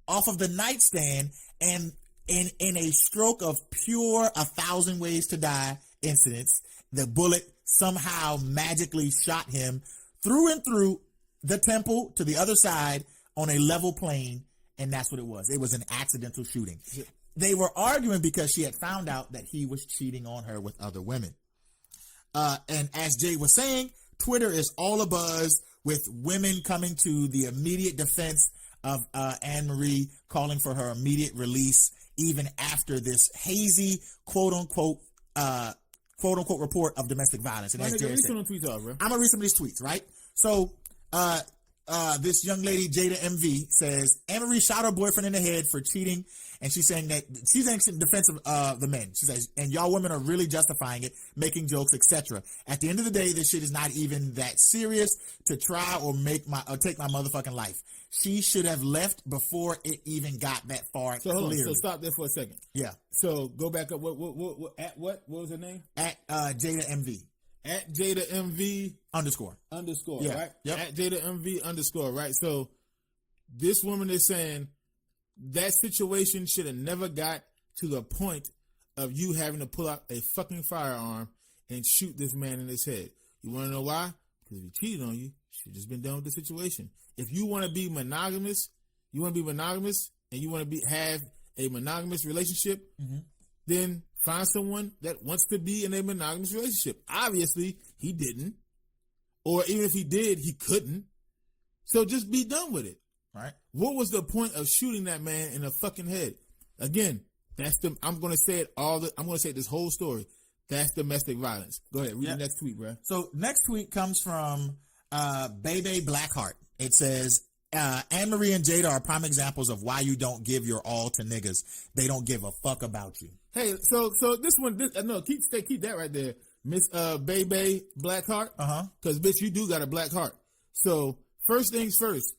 off of the nightstand, and in a stroke of pure 1,000 Ways to Die incidents, the bullet somehow magically shot him through and through the temple to the other side on a level plane, and that's what it was. It was an accidental shooting. They were arguing because she had found out that he was cheating on her with other women. And as Jay was saying, Twitter is all abuzz with women coming to the immediate defense of Anne-Marie, calling for her immediate release, even after this hazy quote-unquote report of domestic violence. And as Jay said, I'm gonna read some of these tweets, right? So this young lady, Jada MV, says Anne-Marie shot her boyfriend in the head for cheating, and she's saying in defense of the men. She says, and y'all women are really justifying it, making jokes, etc. At the end of the day, this shit is not even that serious to try or take my motherfucking life. She should have left before it even got that far. So hold on. So stop there for a second. Yeah. So go back up. What was her name? At Jada MV. At Jada MV _. Yeah. Right? Yep. At Jada MV _, right? So this woman is saying that situation should have never got to the point of you having to pull out a fucking firearm and shoot this man in his head. You want to know why? Because if he cheated on you, you should have just been done with the situation. If you want to be monogamous, and you want to have a monogamous relationship, then find someone that wants to be in a monogamous relationship. Obviously, he didn't. Or even if he did, he couldn't. So just be done with it. Right. What was the point of shooting that man in the fucking head? Again, I'm going to say this whole story. That's domestic violence. Go ahead. Read the next tweet, bro. So next tweet comes from Bebe Blackheart. It says, Anne-Marie and Jada are prime examples of why you don't give your all to niggas. They don't give a fuck about you. Hey, so this one, keep that right there, Miss Bebe Blackheart. Because bitch, you do got a black heart. So first things first,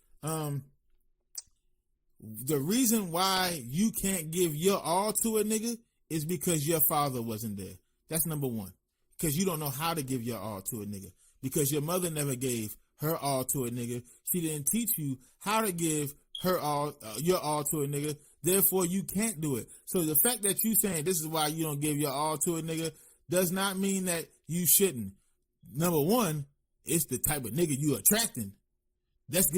the reason why you can't give your all to a nigga is because your father wasn't there. That's number one. Because you don't know how to give your all to a nigga. Because your mother never gave her all to a nigga. She didn't teach you how to give her all, your all to a nigga. Therefore, you can't do it. So the fact that you saying this is why you don't give your all to a nigga does not mean that you shouldn't. Number one, it's the type of nigga you attracting. Let's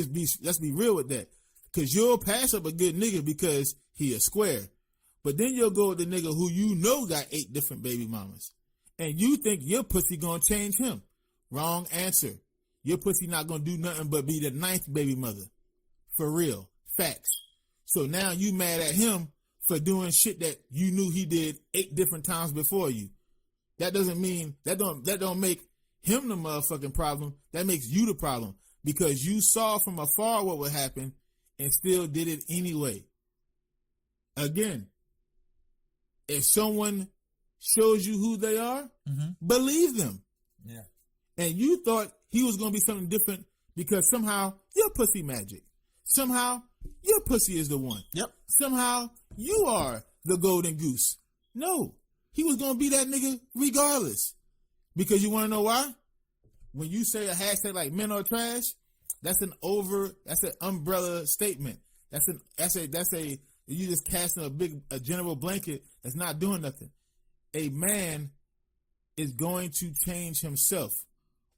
be real with that. Because you'll pass up a good nigga because he a square. But then you'll go with the nigga who you know got 8 different baby mamas. And you think your pussy gonna change him. Wrong answer. Your pussy not gonna do nothing but be the 9th baby mother. For real. Facts. So now you mad at him for doing shit that you knew he did 8 different times before you. That doesn't mean, that don't make him the motherfucking problem, that makes you the problem because you saw from afar what would happen and still did it anyway. Again, if someone shows you who they are, believe them. Yeah. And you thought he was going to be something different because somehow you're pussy magic. Somehow your pussy is the one. Yep. Somehow you are the golden goose. No, he was going to be that nigga regardless. Because you want to know why? When you say a hashtag like men are trash, that's an umbrella statement. You just casting a general blanket that's not doing nothing. A man is going to change himself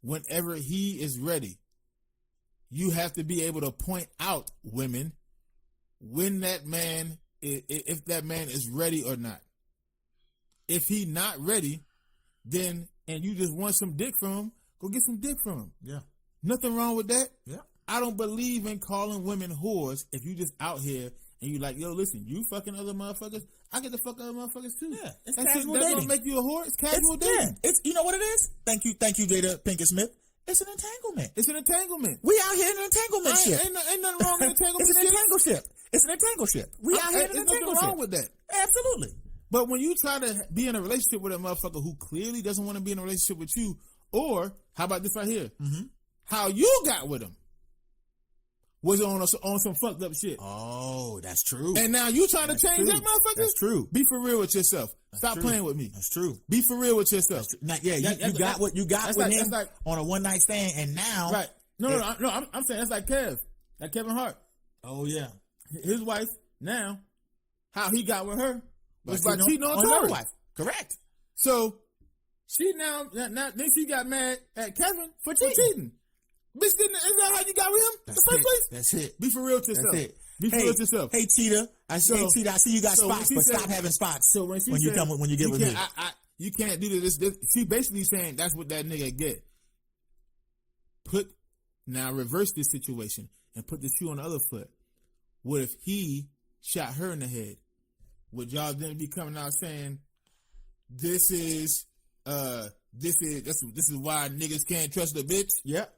whenever he is ready. You have to be able to point out women when that man, if that man is ready or not. If he not ready, then, and you just want some dick from him, go get some dick from him. Yeah. Nothing wrong with that. Yeah. I don't believe in calling women whores if you just out here and you like, yo, listen, you fucking other motherfuckers, I get to fuck other motherfuckers too. Yeah, it's That's casual That dating. don't make you a whore. It's casual dating. Yeah, it's, you know what it is? Thank you, Jada Pinkett Smith. It's an entanglement. It's an entanglement. We out here in an entanglement ship. Ain't nothing wrong with entanglement. It's an entangleship. It's an entangleship. We out here in an There's nothing entanglement. wrong with that. Absolutely. But when you try to be in a relationship with a motherfucker who clearly doesn't want to be in a relationship with you, or how about this right here? Mm-hmm. How you got with him was on some fucked up shit. Oh, that's true. And now you trying to change that motherfucker? That's true. Be for real with yourself. Stop playing with me. That's true. Be for real with yourself. Now, yeah, you got what you got with him on a one night stand, and now right? No, I'm saying that's like Kevin Hart. Oh yeah, his wife now, how he got with her was by cheating cheating on another Tori. wife. Correct. So she now then she got mad at Kevin for cheating. Bitch, is that how you got with him in the first place? That's it. Be for real with yourself. That's it. Be for real with yourself. Hey, Cheetah. I see you got spots, but stop having spots. So when you get with me, you can't do this. She basically saying that's what that nigga get. Now reverse this situation and put the shoe on the other foot. What if he shot her in the head? Would y'all then be coming out saying this is why niggas can't trust a bitch? Yep.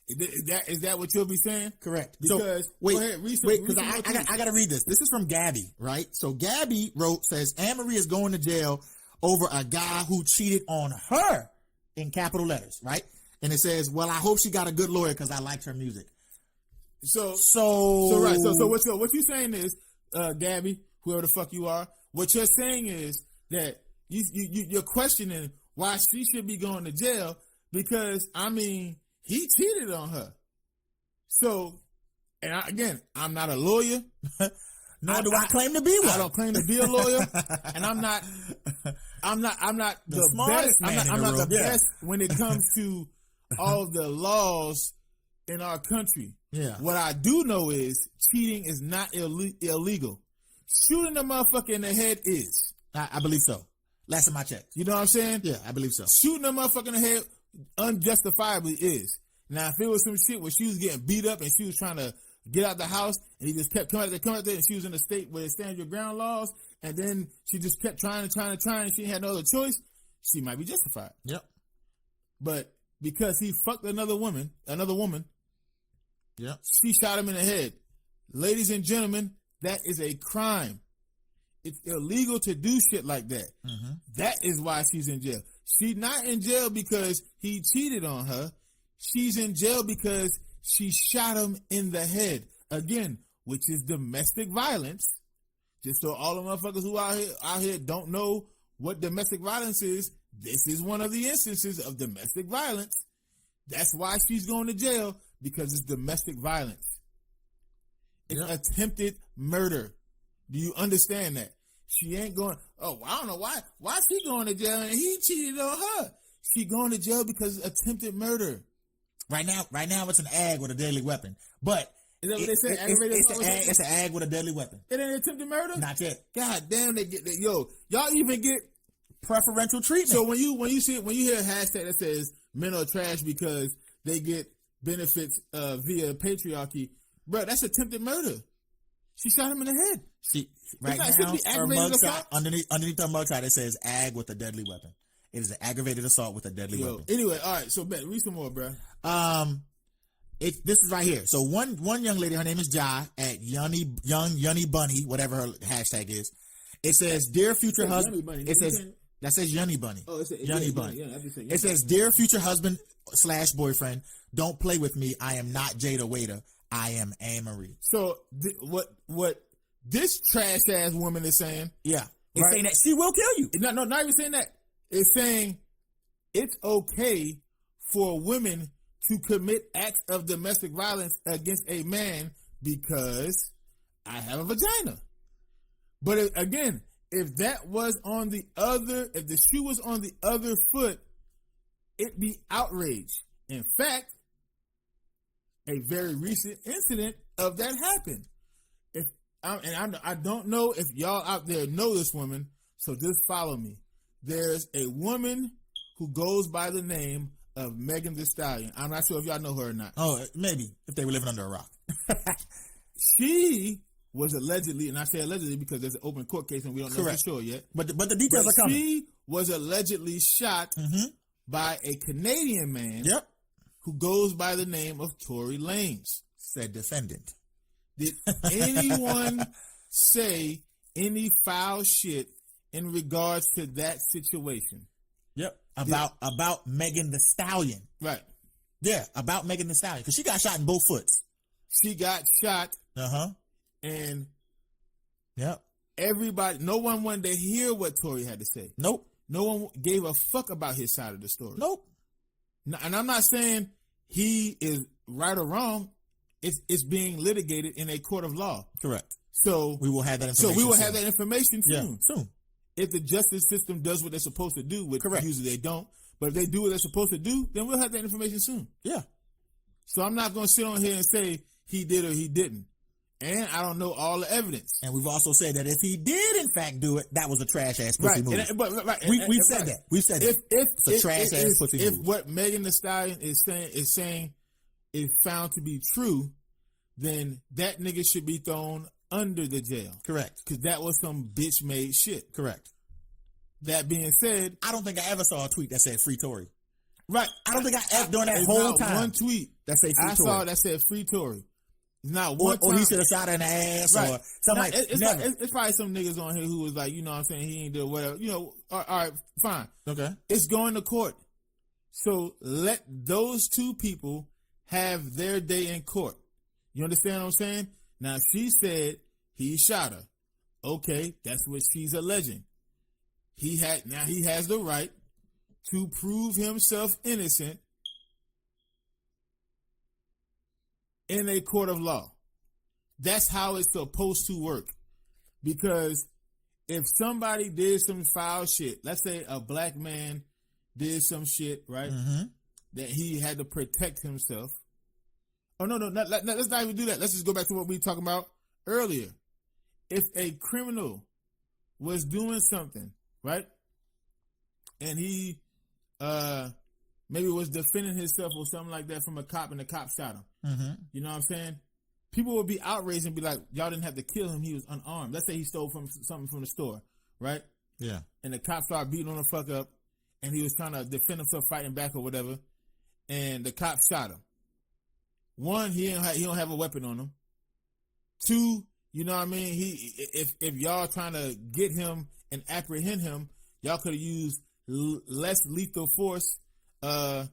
Is that what you'll be saying? Correct. Because so, wait, go ahead, because I got to read this. This is from Gabby, right? So Gabby says Anne-Marie is going to jail over a guy who cheated on her in capital letters, right? And it says, well, I hope she got a good lawyer because I liked her music. So what you saying is, Gabby, whoever the fuck you are, what you're saying is that you're questioning why she should be going to jail because, I mean, he cheated on her. So, and I'm not a lawyer. Nor do I claim to be one. I don't claim to be a lawyer, and I'm not the best. I'm not the best when it comes to all the laws in our country. Yeah. What I do know is cheating is not illegal. Shooting a motherfucker in the head is. I believe so. Last time I checked. You know what I'm saying? Yeah, I believe so. Shooting a motherfucker in the head unjustifiably is. Now, if it was some shit where she was getting beat up and she was trying to get out the house and he just kept coming out there and she was in a state where it stand your ground laws and then she just kept trying and she had no other choice, she might be justified. Yep. But because he fucked another woman, yep, she shot him in the head. Ladies and gentlemen, that is a crime. It's illegal to do shit like that. Mm-hmm. That is why she's in jail. She's not in jail because he cheated on her. She's in jail because she shot him in the head. Again, which is domestic violence. Just so all the motherfuckers who out here don't know what domestic violence is, this is one of the instances of domestic violence. That's why she's going to jail, because it's domestic violence. It's attempted murder. Do you understand that? She ain't going, oh, I don't know why is she going to jail and he cheated on her. She going to jail because it's attempted murder. Right now it's an ag with a deadly weapon. But is that what they say? It's an ag with a deadly weapon. It ain't attempted murder? Not yet. God damn, they get that. Yo, y'all even get preferential treatment. So when you hear a hashtag that says men are trash because they get benefits via patriarchy, bro, that's attempted murder. She shot him in the head. Right now, her mugshot, underneath her mugshot, it says ag with a deadly weapon. It is an aggravated assault with a deadly weapon. Anyway, all right. So, Ben, read some more, bro. This is right here. So one young lady, her name is Jai at Yunny Bunny, whatever her hashtag is. It says, "Dear future husband." It says that says Yunny Bunny. Oh, it's Yunny Bunny. Yeah, it says, "Dear future husband / boyfriend, don't play with me. I am not Jada Waiter. I am Anne-Marie." So what this trash ass woman is saying? Yeah, it's saying that she will kill you. No, not even saying that. It's saying it's okay for women to commit acts of domestic violence against a man because I have a vagina. But again, if that was on the other, if the shoe was on the other foot, it'd be outrage. In fact, a very recent incident of that happened. I don't know if y'all out there know this woman, so just follow me. There's a woman who goes by the name of Megan Thee Stallion. I'm not sure if y'all know her or not. Oh, maybe if they were living under a rock. She was allegedly, and I say allegedly because there's an open court case and we don't know for sure yet. But the details are coming. She was allegedly shot by a Canadian man who goes by the name of Tory Lanez. Said defendant. Did anyone say any foul shit in regards to that situation? Yep. About Megan Thee Stallion. Right. Yeah, about Megan Thee Stallion. Because she got shot in both foots. She got shot. And everybody, no one wanted to hear what Tory had to say. Nope. No one gave a fuck about his side of the story. Nope. And I'm not saying he is right or wrong. It's being litigated in a court of law. Correct. So we will have that information. Soon. Yeah, soon. If the justice system does what they're supposed to do, which usually they don't, but if they do what they're supposed to do, then we'll have that information soon. Yeah. So I'm not going to sit on here and say he did or he didn't. And I don't know all the evidence. And we've also said that if he did in fact do it, that was a trash ass pussy move. We've said that. We've said if it's a trash ass pussy move. If what Megan Thee Stallion is saying is found to be true, then that nigga should be thrown under the jail. Correct. Because that was some bitch made shit. Correct. That being said, I don't think I ever saw a tweet that said free Tory. Right. I don't think I ever during that whole time. One tweet that said free Tory. I saw that said free Tory. Not one or he should have shot her in the ass or something it's probably some niggas on here who was like, you know what I'm saying, he ain't do whatever. You know, all right, fine. Okay. It's going to court. So let those two people have their day in court. You understand what I'm saying? Now, she said he shot her. Okay, that's what she's alleging. He has the right to prove himself innocent in a court of law. That's how it's supposed to work. Because if somebody did some foul shit, let's say a black man did some shit, right? That he had to protect himself. Oh, no, let's not even do that. Let's just go back to what we were talking about earlier. If a criminal was doing something, right? And he maybe was defending himself or something like that from a cop and the cop shot him. You know what I'm saying? People would be outraged and be like, y'all didn't have to kill him. He was unarmed. Let's say he stole something from the store, right? Yeah. And the cop started beating on the fuck up and he was trying to defend himself, fighting back or whatever. And the cop shot him. One, he don't have a weapon on him. Two, you know what I mean? If y'all trying to get him and apprehend him, y'all could have used less lethal force and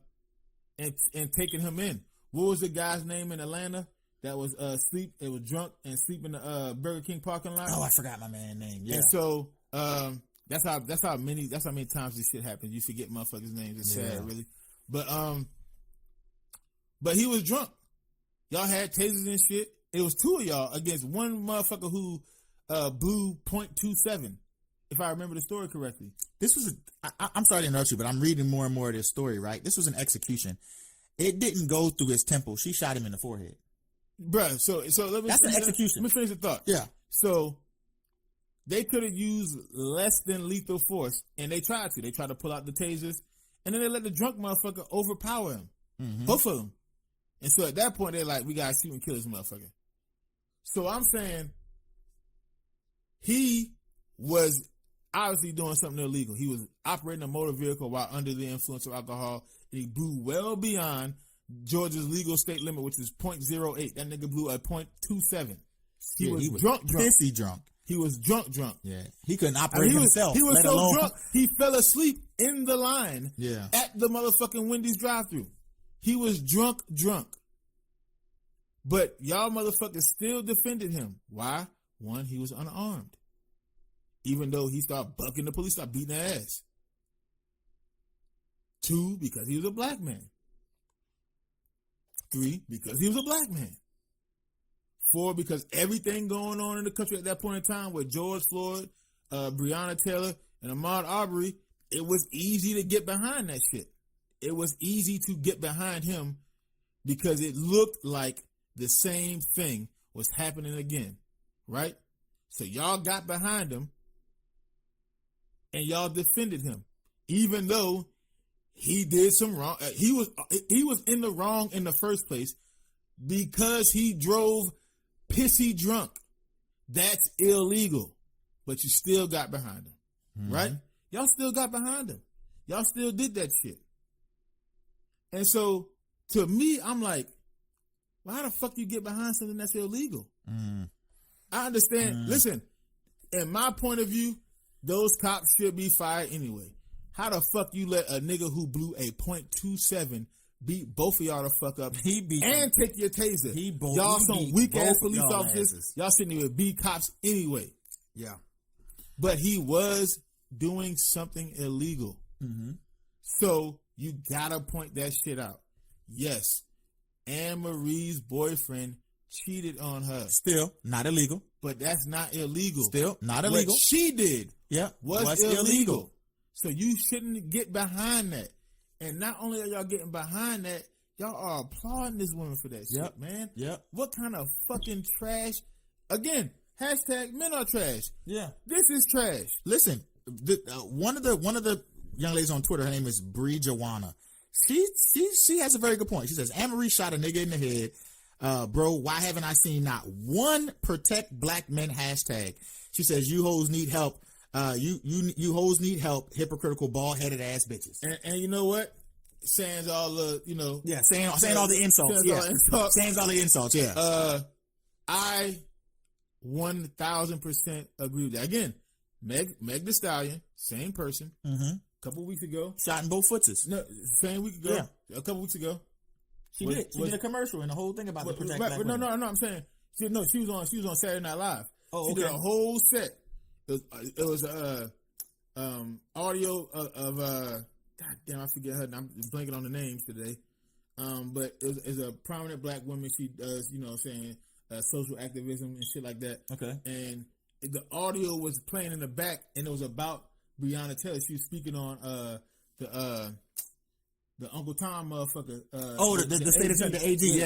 taking him in. What was the guy's name in Atlanta that was asleep? It was drunk and sleep in the Burger King parking lot. Oh, I forgot my man's name. Yeah. And so that's how many times this shit happens. You forget motherfuckers' names. It's sad, really. But he was drunk. Y'all had tasers and shit. It was two of y'all against one motherfucker who blew .27. If I remember the story correctly. This was I'm sorry to interrupt you, but I'm reading more and more of this story, right? This was an execution. It didn't go through his temple. She shot him in the forehead. Bruh, so that's an execution. Let me finish the thought. Yeah. So they could have used less than lethal force, and they tried to. They tried to pull out the tasers, and then they let the drunk motherfucker overpower him. Both of them. And so at that point, they're like, we gotta shoot and kill this motherfucker. So I'm saying he was obviously doing something illegal. He was operating a motor vehicle while under the influence of alcohol, and he blew well beyond Georgia's legal state limit, which is .08. That nigga blew a .27. He was drunk. Pissy drunk. He was drunk. Yeah, he couldn't operate himself. He was so drunk, he fell asleep in the line at the motherfucking Wendy's drive-thru. He was drunk. But y'all motherfuckers still defended him. Why? One, he was unarmed. Even though he started bucking the police, started beating their ass. Two, because he was a black man. Three, because he was a black man. Four, because everything going on in the country at that point in time with George Floyd, Breonna Taylor, and Ahmaud Arbery, it was easy to get behind that shit. It was easy to get behind him because it looked like the same thing was happening again, right? So y'all got behind him and y'all defended him, even though he did some wrong. He was in the wrong in the first place because he drove pissy drunk. That's illegal, but you still got behind him, right? Y'all still got behind him. Y'all still did that shit. And so to me, I'm like, why the fuck you get behind something that's illegal? I understand. Listen, in my point of view, those cops should be fired anyway. How the fuck you let a nigga who blew a .27 beat both of y'all the fuck up and take your taser? Y'all some weak ass police officers. Y'all sitting there with B cops anyway. Yeah. But he was doing something illegal. So you gotta point that shit out. Yes, Anne Marie's boyfriend cheated on her. Still not illegal. But that's not illegal. Still not illegal. What she did was illegal. So you shouldn't get behind that. And not only are y'all getting behind that, y'all are applauding this woman for that shit, man. What kind of fucking trash? Again, hashtag men are trash. Yeah. This is trash. Listen, one of the young ladies on Twitter, her name is Bree Joanna. She has a very good point. She says, Anne Marie shot a nigga in the head. Bro, why haven't I seen not one protect black men hashtag? She says, you hoes need help. You hoes need help. Hypocritical, bald-headed ass bitches. And you know what? Saying all the, saying all the insults. Saying all the insults. Yeah. I 1000% agree with that. Again, Meg Thee Stallion, same person. Couple weeks ago, shot in both footers. No, same week ago. Yeah. A couple weeks ago, she did a commercial and the whole thing about the protect black women. No, I'm saying she was on Saturday Night Live. She did a whole set. It was audio of God damn, I forget her. I'm blanking on the names today. But it was a prominent black woman. She does, social activism and shit like that. Okay. And the audio was playing in the back, and it was about Breonna Taylor. She was speaking on the Uncle Tom motherfucker. The state attorney, the AG.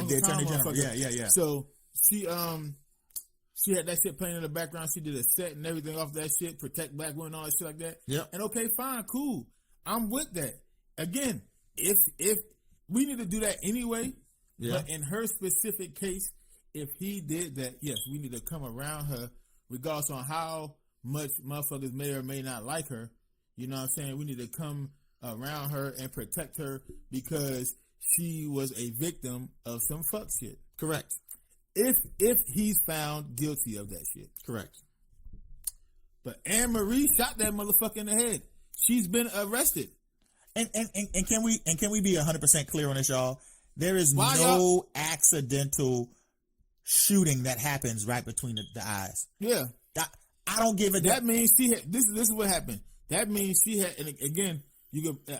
The attorney general. Yeah. So she had that shit playing in the background. She did a set and everything off that shit, protect black women, all that shit like that. Yeah. And okay, fine, cool. I'm with that. Again, if we need to do that anyway, but in her specific case, if he did that, yes, we need to come around her, regardless on how much motherfuckers may or may not like her. You know what I'm saying? We need to come around her and protect her because she was a victim of some fuck shit. Correct. If he's found guilty of that shit. Correct. But Anne Marie shot that motherfucker in the head. She's been arrested. And can we be 100% clear on this, y'all? There is no accidental shooting that happens right between the eyes. Yeah. I don't give a damn. That means she had, this is what happened. That means she had, and again,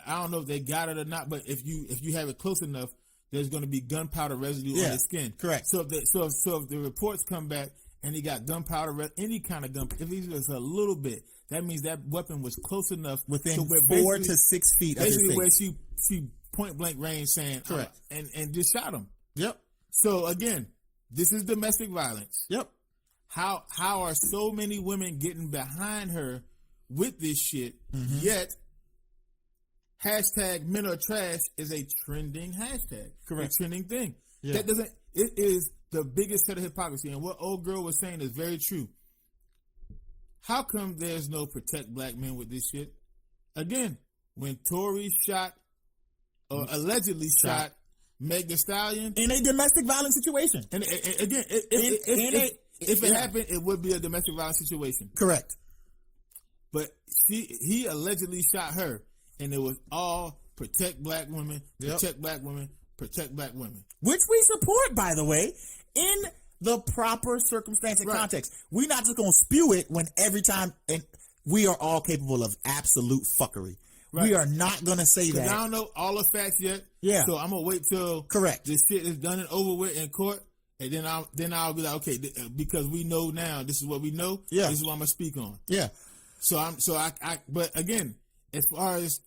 I don't know if they got it or not, but if you have it close enough, there's going to be gunpowder residue on his skin. Correct. So if the reports come back and he got gunpowder, any kind of gun, if he's just a little bit, that means that weapon was close enough within 4 to 6 feet of his face. Basically, where she point blank range saying, correct, and just shot him. Yep. So again, this is domestic violence. Yep. How are so many women getting behind her with this shit? Yet hashtag men are trash is a trending hashtag. Correct. A trending thing. Yeah. It is the biggest set of hypocrisy. And what old girl was saying is very true. how come there's no protect black men with this shit? Again, when Tory shot or allegedly shot Meg Thee Stallion in a domestic violence situation, and again, if it happened, it would be a domestic violence situation. Correct. But he allegedly shot her, and it was all protect black women, protect black women, protect black women. Which we support, by the way, in the proper circumstance and context. We're not just going to spew it when every time, and we are all capable of absolute fuckery. Right. We are not going to say that. I don't know all the facts yet. Yeah. So I'm going to wait till this shit is done and over with in court. And then I'll be like, okay, because we know now, this is what we know. Yeah. This is what I'm going to speak on. Yeah. But again, as far as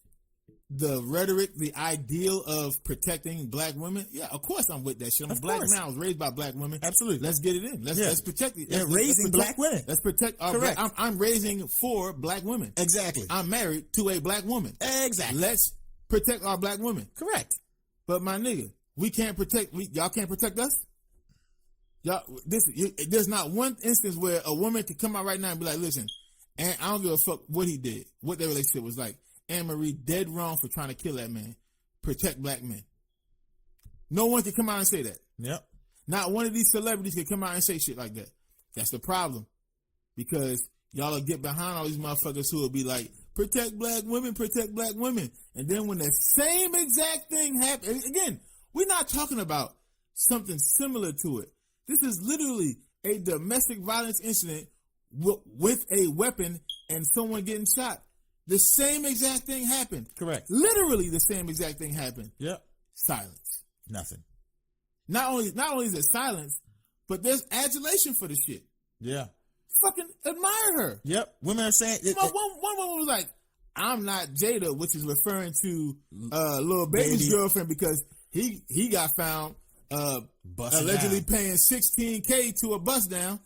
the rhetoric, the ideal of protecting black women, yeah, of course I'm with that shit. I'm a black man. I was raised by black women. Absolutely. Let's get it in. Let's protect it. Raising black women. Let's protect our Correct. I'm raising 4 black women. Exactly. I'm married to a black woman. Exactly. Let's protect our black women. Correct. But my nigga, we can't protect, y'all can't protect us? Y'all, there's not one instance where a woman can come out right now and be like, listen, and I don't give a fuck what he did, what their relationship was like. Anne-Marie dead wrong for trying to kill that man. Protect black men. No one can come out and say that. Yep. Not one of these celebrities can come out and say shit like that. That's the problem. Because y'all will get behind all these motherfuckers who will be like, protect black women, protect black women. And then when the same exact thing happens, again, we're not talking about something similar to it. This is literally a domestic violence incident with a weapon and someone getting shot. The same exact thing happened. Correct. Literally the same exact thing happened. Yep. Silence. Nothing. Not only is it silence, but there's adulation for the shit. Yeah. Fucking admire her. Yep. Women are saying one woman was like, I'm not Jada, which is referring to Lil Baby's girlfriend because he got found allegedly paying $16K to bust down.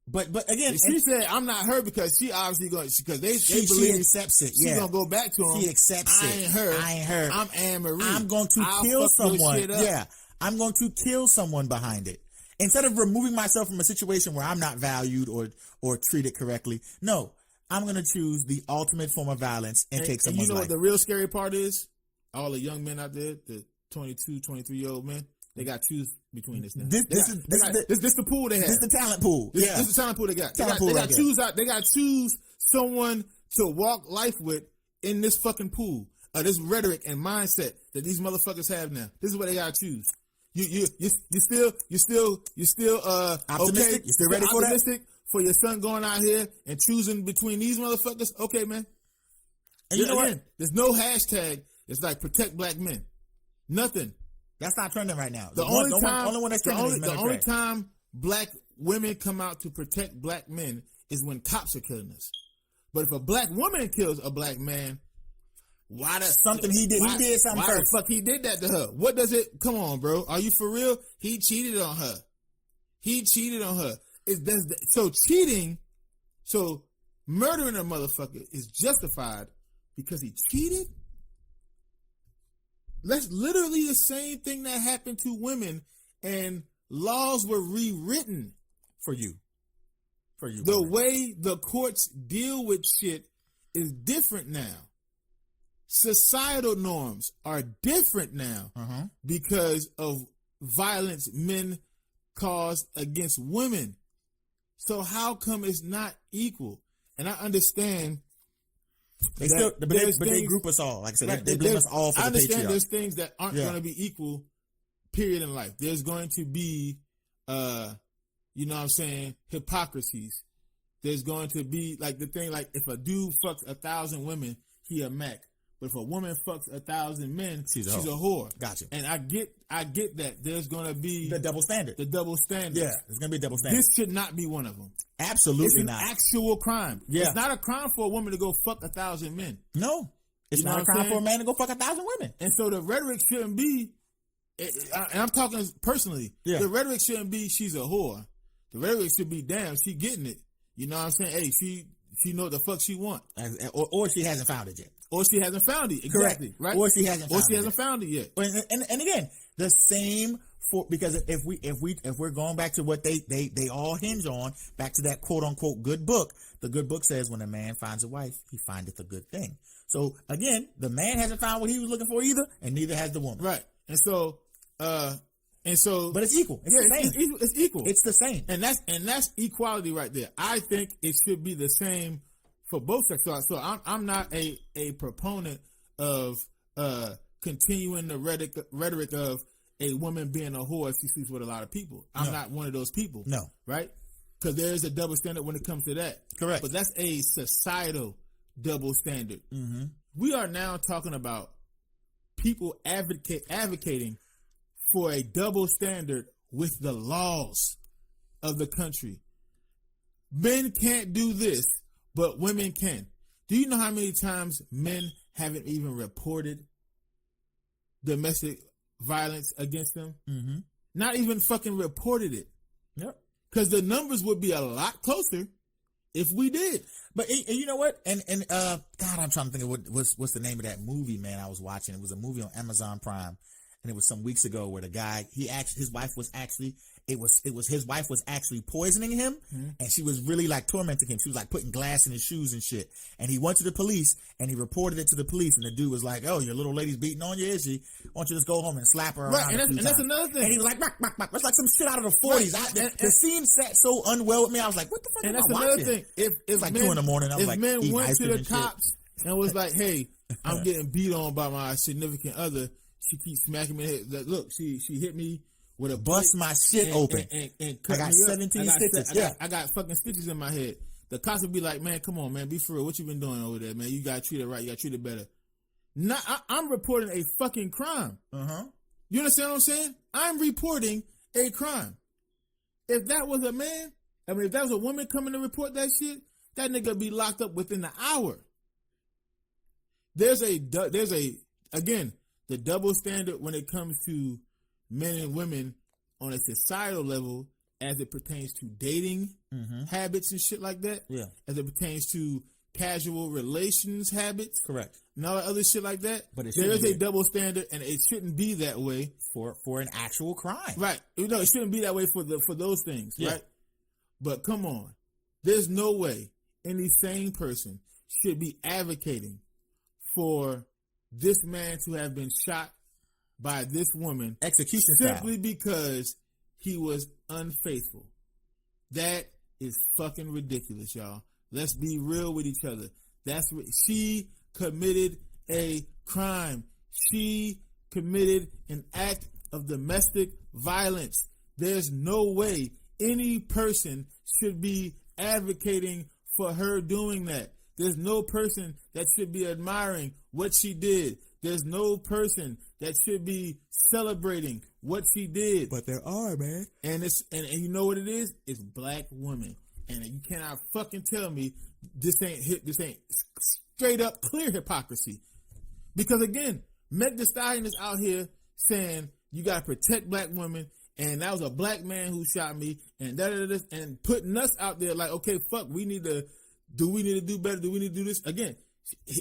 But again, she said, "I'm not her," because she obviously going because they believe she accepts it. She's gonna go back to him. She accepts it. I ain't her. I'm Anne-Marie. I'm going to kill someone. Yeah, I'm going to kill someone behind it. Instead of removing myself from a situation where I'm not valued or treated correctly, no, I'm going to choose the ultimate form of violence and take someone's life. You know what the real scary part is? All the young men out there, the 22, 23-year-old men. They got to choose between this now. This is the pool they have. This is the talent pool. This is the talent pool they got. They got to choose someone to walk life with in this fucking pool. This rhetoric and mindset that these motherfuckers have now. This is what they got to choose. You still optimistic? Okay? You still ready for that? For your son going out here and choosing between these motherfuckers? Okay, man. And you know what? There's no hashtag. It's like protect black men. Nothing. That's not trending right now. The only time black women come out to protect black men is when cops are killing us. But if a black woman kills a black man, why did something he did something why first? The fuck he did that to her? What does it? Come on, bro. Are you for real? He cheated on her. So cheating, so murdering a motherfucker is justified because he cheated. That's literally the same thing that happened to women, and laws were rewritten for you. The way the courts deal with shit is different now. Societal norms are different now because of violence men cause against women. So how come it's not equal? And I understand. They group us all. Like I said, right, they blame us all for the patriarchy. I understand there's things that aren't going to be equal, period, in life. There's going to be, you know what I'm saying, hypocrisies. There's going to be, like, the thing, like, if a dude fucks 1,000 women, he a Mac. But if a woman fucks 1,000 men, she's a whore. Gotcha. And I get that. There's going to be the double standard. Yeah, there's going to be a double standard. This should not be one of them. Absolutely not. It's an actual crime. Yeah. It's not a crime for a woman to go fuck 1,000 men. No. It's not a crime for a man to go fuck 1,000 women. And so the rhetoric shouldn't be, and I'm talking personally, the rhetoric shouldn't be she's a whore. The rhetoric should be, damn, she getting it. You know what I'm saying? Hey, she know what the fuck she want. Or she hasn't found it yet. Or she hasn't found it. Exactly. Correct. Right. Or she hasn't found it yet. And again, the same for, because if we're going back to what they all hinge on, back to that quote unquote good book, the good book says when a man finds a wife, he findeth a good thing. So again, the man hasn't found what he was looking for either, and neither has the woman. Right. And so, but it's equal. It's the same. It's equal. It's the same. And that's equality right there. I think it should be the same for both sexes. So I'm not a proponent of continuing the rhetoric of a woman being a whore if she sleeps with a lot of people. I'm not one of those people. No. Right? Because there is a double standard when it comes to that. Correct. But that's a societal double standard. Mm-hmm. We are now talking about people advocating for a double standard with the laws of the country. Men can't do this, but women can. Do you know how many times men haven't even reported domestic violence against them? Mm-hmm. Not even fucking reported it. Yep. Because the numbers would be a lot closer if we did. But you know what? And God, I'm trying to think of what's the name of that movie, man, I was watching. It was a movie on Amazon Prime, and it was some weeks ago where the guy, his wife was actually poisoning him, and she was really like tormenting him. She was like putting glass in his shoes and shit. And he went to the police and he reported it to the police, and the dude was like, "Oh, your little lady's beating on you, is she? Why don't you just go home and slap her around?" Right, and that's another thing. And he was like, "Back, back, back." It's like some shit out of the 40s. Right. The scene sat so unwell with me. I was like, "What the fuck?" And am that's I another watching? thing. If like men, 2 a.m. I'm if like, men eating went ice to cream the and shit. cops and was like, "Hey, I'm getting beat on by my significant other. She keeps smacking me in the head. Look, she hit me with a Bust my shit open. And I got 17 stitches. I got fucking stitches in my head." The cops would be like, "Man, come on, man, be for real. What you been doing over there, man? You gotta treat it right. You gotta treat it better." I'm reporting a fucking crime. You understand what I'm saying? I'm reporting a crime. If that was a man, if that was a woman coming to report that shit, that nigga be locked up within an hour. There's again, the double standard when it comes to men and women on a societal level as it pertains to dating habits and shit like that. Yeah. As it pertains to casual relations habits. Correct. And all that other shit like that. But there is a double standard, and it shouldn't be that way for an actual crime. Right. No, it shouldn't be that way for those things, right? But come on. There's no way any sane person should be advocating for this man to have been shot by this woman execution simply because he was unfaithful. That is fucking ridiculous, y'all. Let's be real with each other. She committed a crime. She committed an act of domestic violence. There's no way any person should be advocating for her doing that. There's no person that should be admiring what she did. There's no person that should be celebrating what she did. But there are, man. And you know what it is? It's black women. And you cannot fucking tell me this ain't straight up clear hypocrisy. Because again, Meg Thee Stallion is out here saying you gotta protect black women, and that was a black man who shot me, and and putting us out there like, okay, fuck, do we need to do better? Do we need to do this? Again,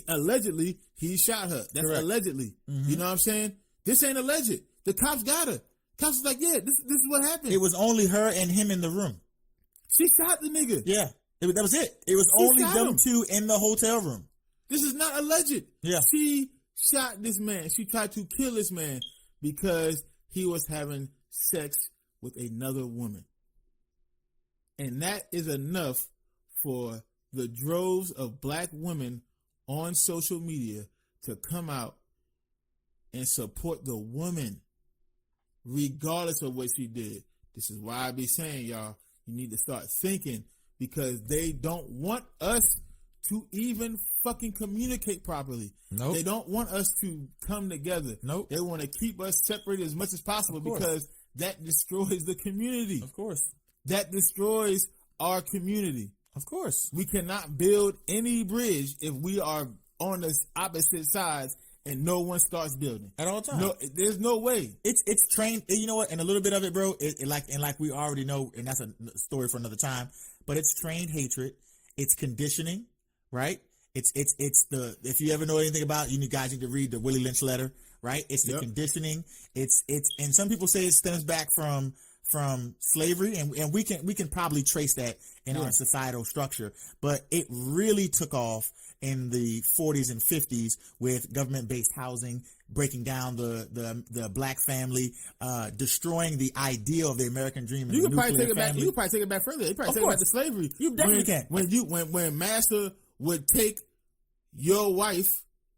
allegedly he shot her. That's correct. Allegedly. You know what I'm saying? This ain't alleged. The cops got her. Cops was like, yeah, this is what happened. It was only her and him in the room. She shot the nigga. Yeah. That was it. It was only them two in the hotel room. This is not alleged. Yeah. She shot this man. She tried to kill this man because he was having sex with another woman. And that is enough for the droves of black women on social media to come out and support the woman regardless of what she did. This is why I be saying, y'all, you need to start thinking, because they don't want us to even fucking communicate properly. Nope. They don't want us to come together. Nope. They want to keep us separated as much as possible because that destroys the community. Of course. That destroys our community. Of course. We cannot build any bridge if we are on the opposite sides and no one starts building at all times. No, there's no way. It's trained. You know what? And a little bit of it, bro. Like we already know, and that's a story for another time. But it's trained hatred. It's conditioning, right? It's the, if you ever know anything about, you guys need to read the Willie Lynch letter, right? It's the conditioning. It's and some people say it stems back from slavery, and we can probably trace that in our societal structure, but it really took off in the 40s and 50s with government-based housing, breaking down the black family, destroying the ideal of the American dream. You can probably take it back. You can probably take it back further. You probably take it back to slavery. You definitely can. When master would take your wife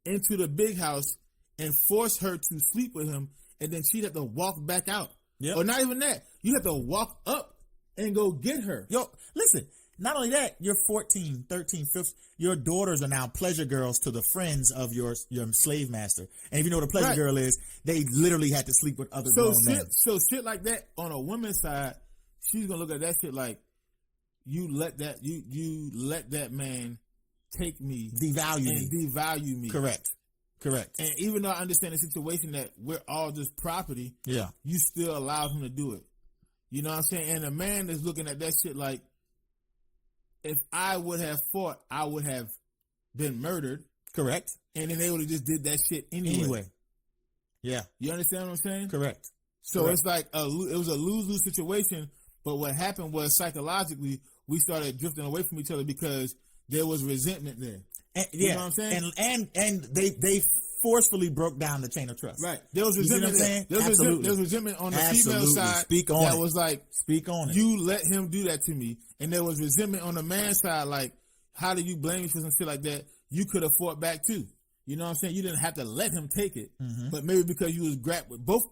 into the big house and force her to sleep with him, and then she'd have to walk back out. Yep. Or not even that. You have to walk up and go get her. Yo, listen. Not only that, you're 14, 13, 15. Your daughters are now pleasure girls to the friends of your slave master. And if you know what a pleasure girl is, they literally had to sleep with other grown men. So shit like that on a woman's side, she's gonna look at that shit like you let that man take me, devalue me. Correct. And even though I understand the situation that we're all just property, you still allowed him to do it. You know what I'm saying? And a man is looking at that shit like, if I would have fought, I would have been murdered. Correct. And then they would have just did that shit anyway. Yeah. You understand what I'm saying? Correct. So it's like it was a lose-lose situation. But what happened was psychologically, we started drifting away from each other because there was resentment there. You know what I'm saying? And they forcefully broke down the chain of trust. Right. There was resentment there. There was resentment on the female side that was like, speak on it. You let him do that to me. And there was resentment on the man's side, like, how do you blame me for some shit like that? You could have fought back too. You know what I'm saying? You didn't have to let him take it. Mm-hmm. But maybe because you was both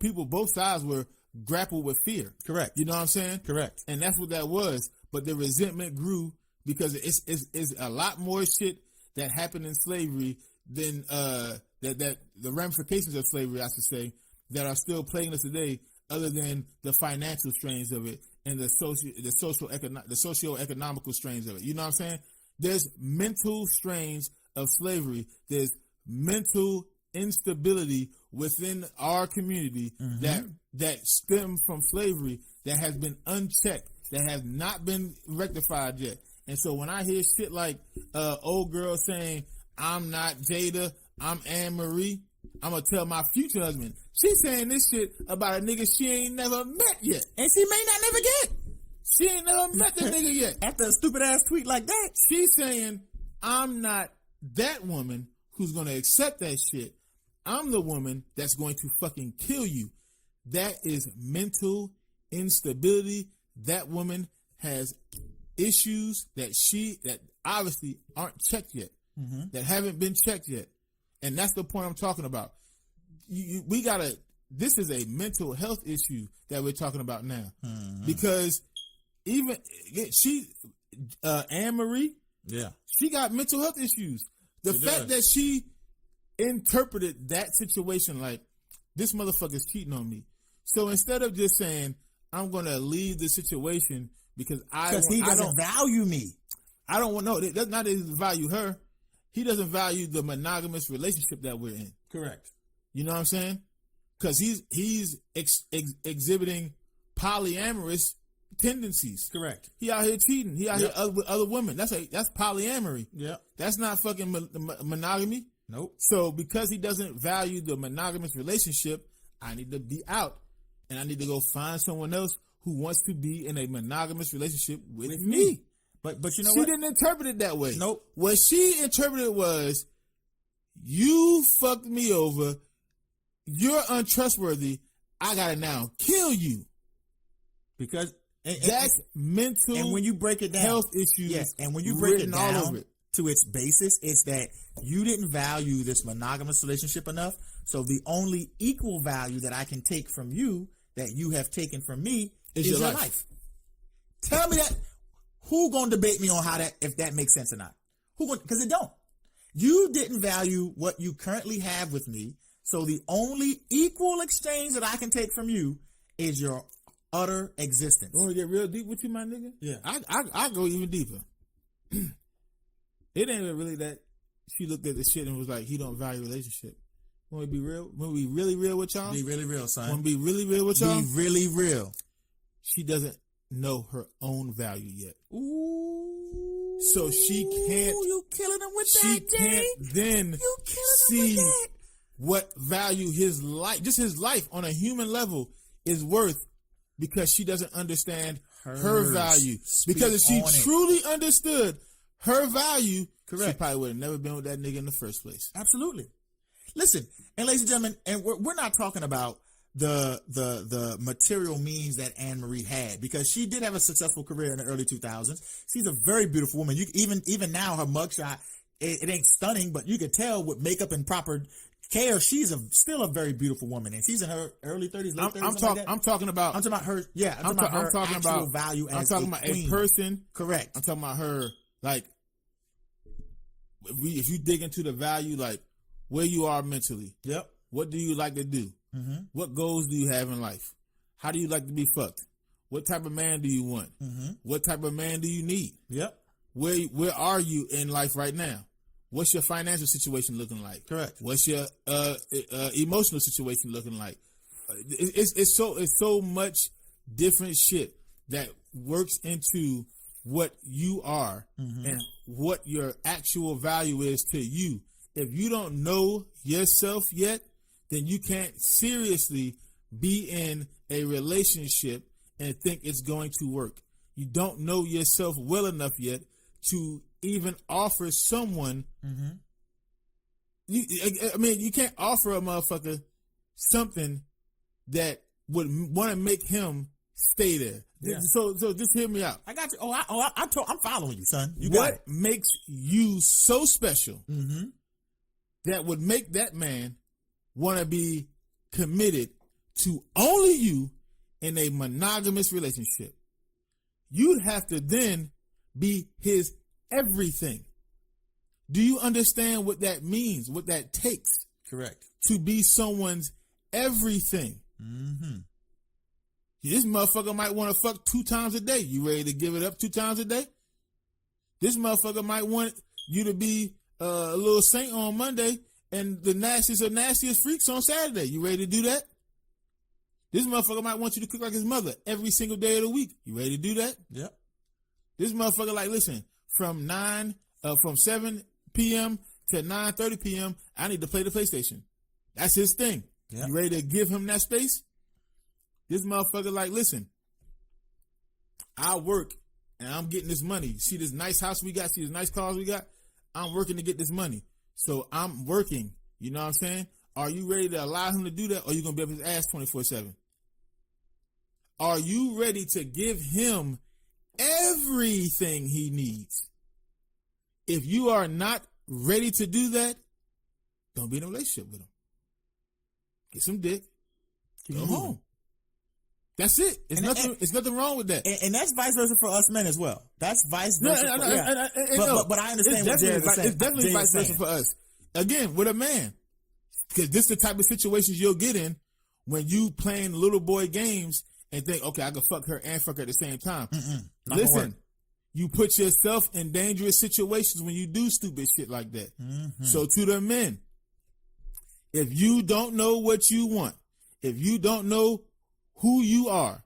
sides were grappled with fear. Correct. You know what I'm saying? Correct. And that's what that was. But the resentment grew because it's a lot more shit that happened in slavery than that the ramifications of slavery, I should say, that are still plaguing us today, other than the financial strains of it and the socio-economical strains of it. You know what I'm saying? There's mental strains of slavery. There's mental instability within our community that stem from slavery that has been unchecked, that has not been rectified yet. And so when I hear shit like old girl saying, I'm not Jada, I'm Anne Marie, I'm going to tell my future husband. She's saying this shit about a nigga she ain't never met yet. And she may not never get. She ain't never met the nigga yet. After a stupid ass tweet like that. She's saying, I'm not that woman who's going to accept that shit. I'm the woman that's going to fucking kill you. That is mental instability. That woman has issues that obviously aren't checked yet, that haven't been checked yet. And that's the point I'm talking about. This is a mental health issue that we're talking about now. Because even Anne Marie, she got mental health issues. The fact that she interpreted that situation like, this motherfucker's cheating on me. So instead of just saying, I'm going to leave the situation because he doesn't value me. I don't want, no, not that he doesn't value her. He doesn't value the monogamous relationship that we're in. Correct. You know what I'm saying? Because he's exhibiting polyamorous tendencies. Correct. He out here cheating. He out here with other women. That's polyamory. Yeah. That's not fucking monogamy. Nope. So because he doesn't value the monogamous relationship, I need to be out, and I need to go find someone else who wants to be in a monogamous relationship with me. But you know she what? didn't interpret it that way. Nope. What she interpreted was, you fucked me over. You're untrustworthy. I gotta now kill you. Because that's mental. And when you break it down, health issues. Yes. And when you break it down all over it, to its basis, it's that you didn't value this monogamous relationship enough. So the only equal value that I can take from you that you have taken from me is your life. Tell me that. Who gonna debate me on if that makes sense or not? Because it don't. You didn't value what you currently have with me. So the only equal exchange that I can take from you is your utter existence. You want to get real deep with you, my nigga? Yeah. I go even deeper. It ain't really that she looked at the shit and was like, he don't value relationship. Want to be real? Want to be really real with y'all? Be really real, son. Want to be really real with y'all? Be really real. She doesn't know her own value yet. Ooh. So she can't. You killing him with She that, can't Diddy? then You killing him see with that? what value his life, just his life on a human level, is worth, because she doesn't understand her value. Speak Because if she on it. truly understood her value, she Correct. probably would have never been with that nigga in the first place. Absolutely. Listen, and ladies and gentlemen, and we're not talking about the material means that Anne Marie had, because she did have a successful career in the early 2000s. She's a very beautiful woman. You even now, her mugshot, it ain't stunning, but you could tell with makeup and proper care, she's still a very beautiful woman, and she's in her early 30s, late 30s. I'm talking about. I'm talking about her. Yeah, I'm talking about her actual value as I'm talking about queen. a person. Correct. I'm talking about her. Like, if you dig into the value, like where you are mentally. Yep. What do you like to do? Mm-hmm. What goals do you have in life? How do you like to be fucked? What type of man do you want? Mm-hmm. What type of man do you need? Yep. Where are you in life right now? What's your financial situation looking like? Correct. What's your emotional situation looking like? It's so much different shit that works into what you are and what your actual value is to you. If you don't know yourself yet, then you can't seriously be in a relationship and think it's going to work. You don't know yourself well enough yet to even offer someone. You can't offer a motherfucker something that would want to make him stay there. Yeah. So just hear me out. I got you. I'm following you, son. You got What it. makes you so special Mm-hmm. that would make that man want to be committed to only you in a monogamous relationship? You'd have to then be his everything. Do you understand what that means, what that takes Correct. to be someone's everything? Mm-hmm. This motherfucker might want to fuck 2 times a day. You ready to give it up 2 times a day? This motherfucker might want you to be a little saint on Monday and the nastiest of nastiest freaks on Saturday. You ready to do that? This motherfucker might want you to cook like his mother every single day of the week. You ready to do that? Yep. This motherfucker, like, listen, from 7 p.m. to 9:30 p.m., I need to play the PlayStation. That's his thing. Yep. You ready to give him that space? This motherfucker, like, listen, I work and I'm getting this money. See this nice house we got? See this nice cars we got? I'm working to get this money. So I'm working. You know what I'm saying? Are you ready to allow him to do that, or are you going to be up his ass 24/7? Are you ready to give him everything he needs? If you are not ready to do that, don't be in a relationship with him. Get some dick. Go home. That's it. It's nothing wrong with that. And that's vice versa for us men as well. That's vice versa. But I understand what Jared is saying. It's definitely vice versa for us. Again, with a man. Because this is the type of situations you'll get in when you playing little boy games and think, okay, I can fuck her and fuck her at the same time. Listen, you put yourself in dangerous situations when you do stupid shit like that. So to the men, if you don't know what you want, if you don't know who you are,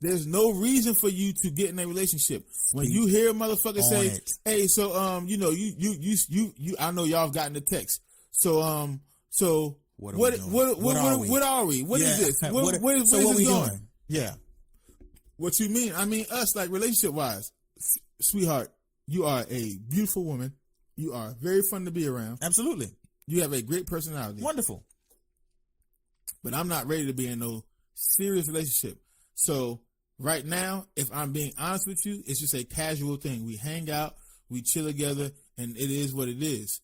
there's no reason for you to get in a relationship. When you hear a motherfucker say, "Hey, so you I know y'all have gotten the text. So what are we? What is this? What is this going? Doing? Yeah. What you mean? I mean us, like relationship wise, sweetheart. You are a beautiful woman. You are very fun to be around. Absolutely. You have a great personality. Wonderful. But I'm not ready to be in no serious relationship. So right now, if I'm being honest with you, it's just a casual thing. We hang out, we chill together, and it is what it is.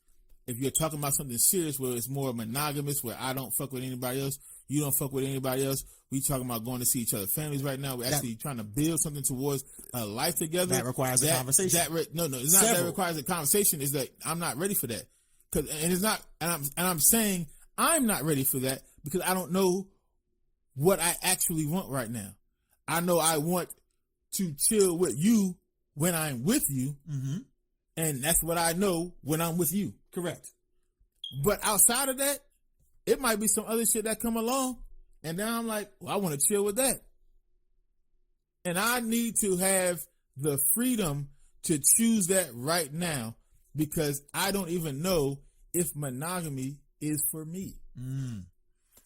If you're talking about something serious where it's more monogamous, where I don't fuck with anybody else, you don't fuck with anybody else, we talking about going to see each other's families right now. We're actually trying to build something towards a life together. That requires a conversation. It's not that requires a conversation. It's that I'm not ready for that. I'm saying I'm not ready for that because I don't know what I actually want right now. I know I want to chill with you when I'm with you, and that's what I know when I'm with you. Correct. But outside of that, it might be some other shit that come along, and then I'm like, well, I want to chill with that. And I need to have the freedom to choose that right now because I don't even know if monogamy is for me.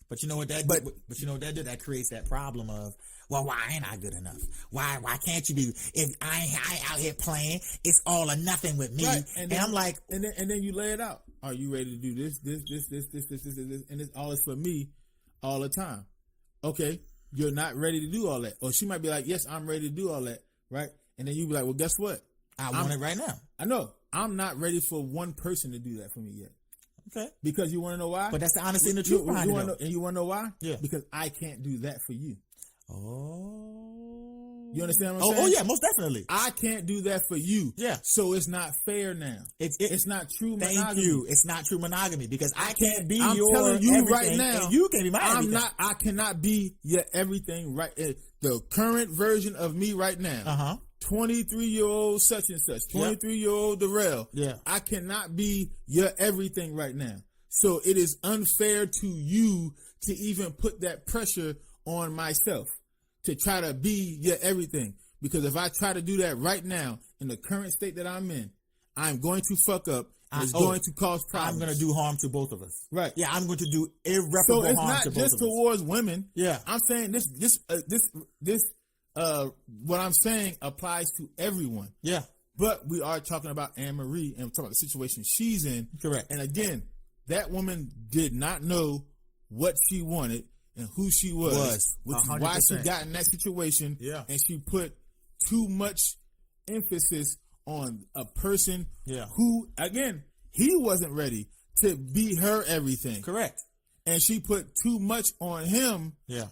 But you know what that did? But you know what that did? That creates that problem of, well, why ain't I good enough? Why can't you be? If I ain't out here playing, it's all or nothing with me. Right. And I'm like, and then you lay it out. Are you ready to do this, and it's all is for me all the time? Okay, you're not ready to do all that. Or she might be like, yes, I'm ready to do all that, right? And then you be like, well, guess what? I want it right now. I know. I'm not ready for one person to do that for me yet. Okay. Because you want to know why? But that's the honesty and the truth behind it. And you want to know why? Yeah. Because I can't do that for you. Oh. You understand what I'm saying? Oh, yeah, most definitely. I can't do that for you. Yeah. So it's not fair now. It's not true monogamy. Thank you. It's not true monogamy because I can't be I'm your telling you everything, right now. and you can't be my everything. I cannot be your everything right. The current version of me right now. 23-year-old such and such. 23-year-old Darrell. Yeah. I cannot be your everything right now. So it is unfair to you to even put that pressure on myself to try to be your everything. Because if I try to do that right now in the current state that I'm in, I'm going to fuck up. And it's going to cause problems. I'm going to do harm to both of us. Right. Yeah, I'm going to do irreparable harm to both of us. So it's not just towards women. Yeah. I'm saying what I'm saying applies to everyone. Yeah. But we are talking about Anne-Marie and we're talking about the situation she's in. Correct. And again, that woman did not know what she wanted and who she was, which 100%. Is why she got in that situation. Yeah. And she put too much emphasis on a person who, again, he wasn't ready to be her everything. Correct. And she put too much on him. Yeah.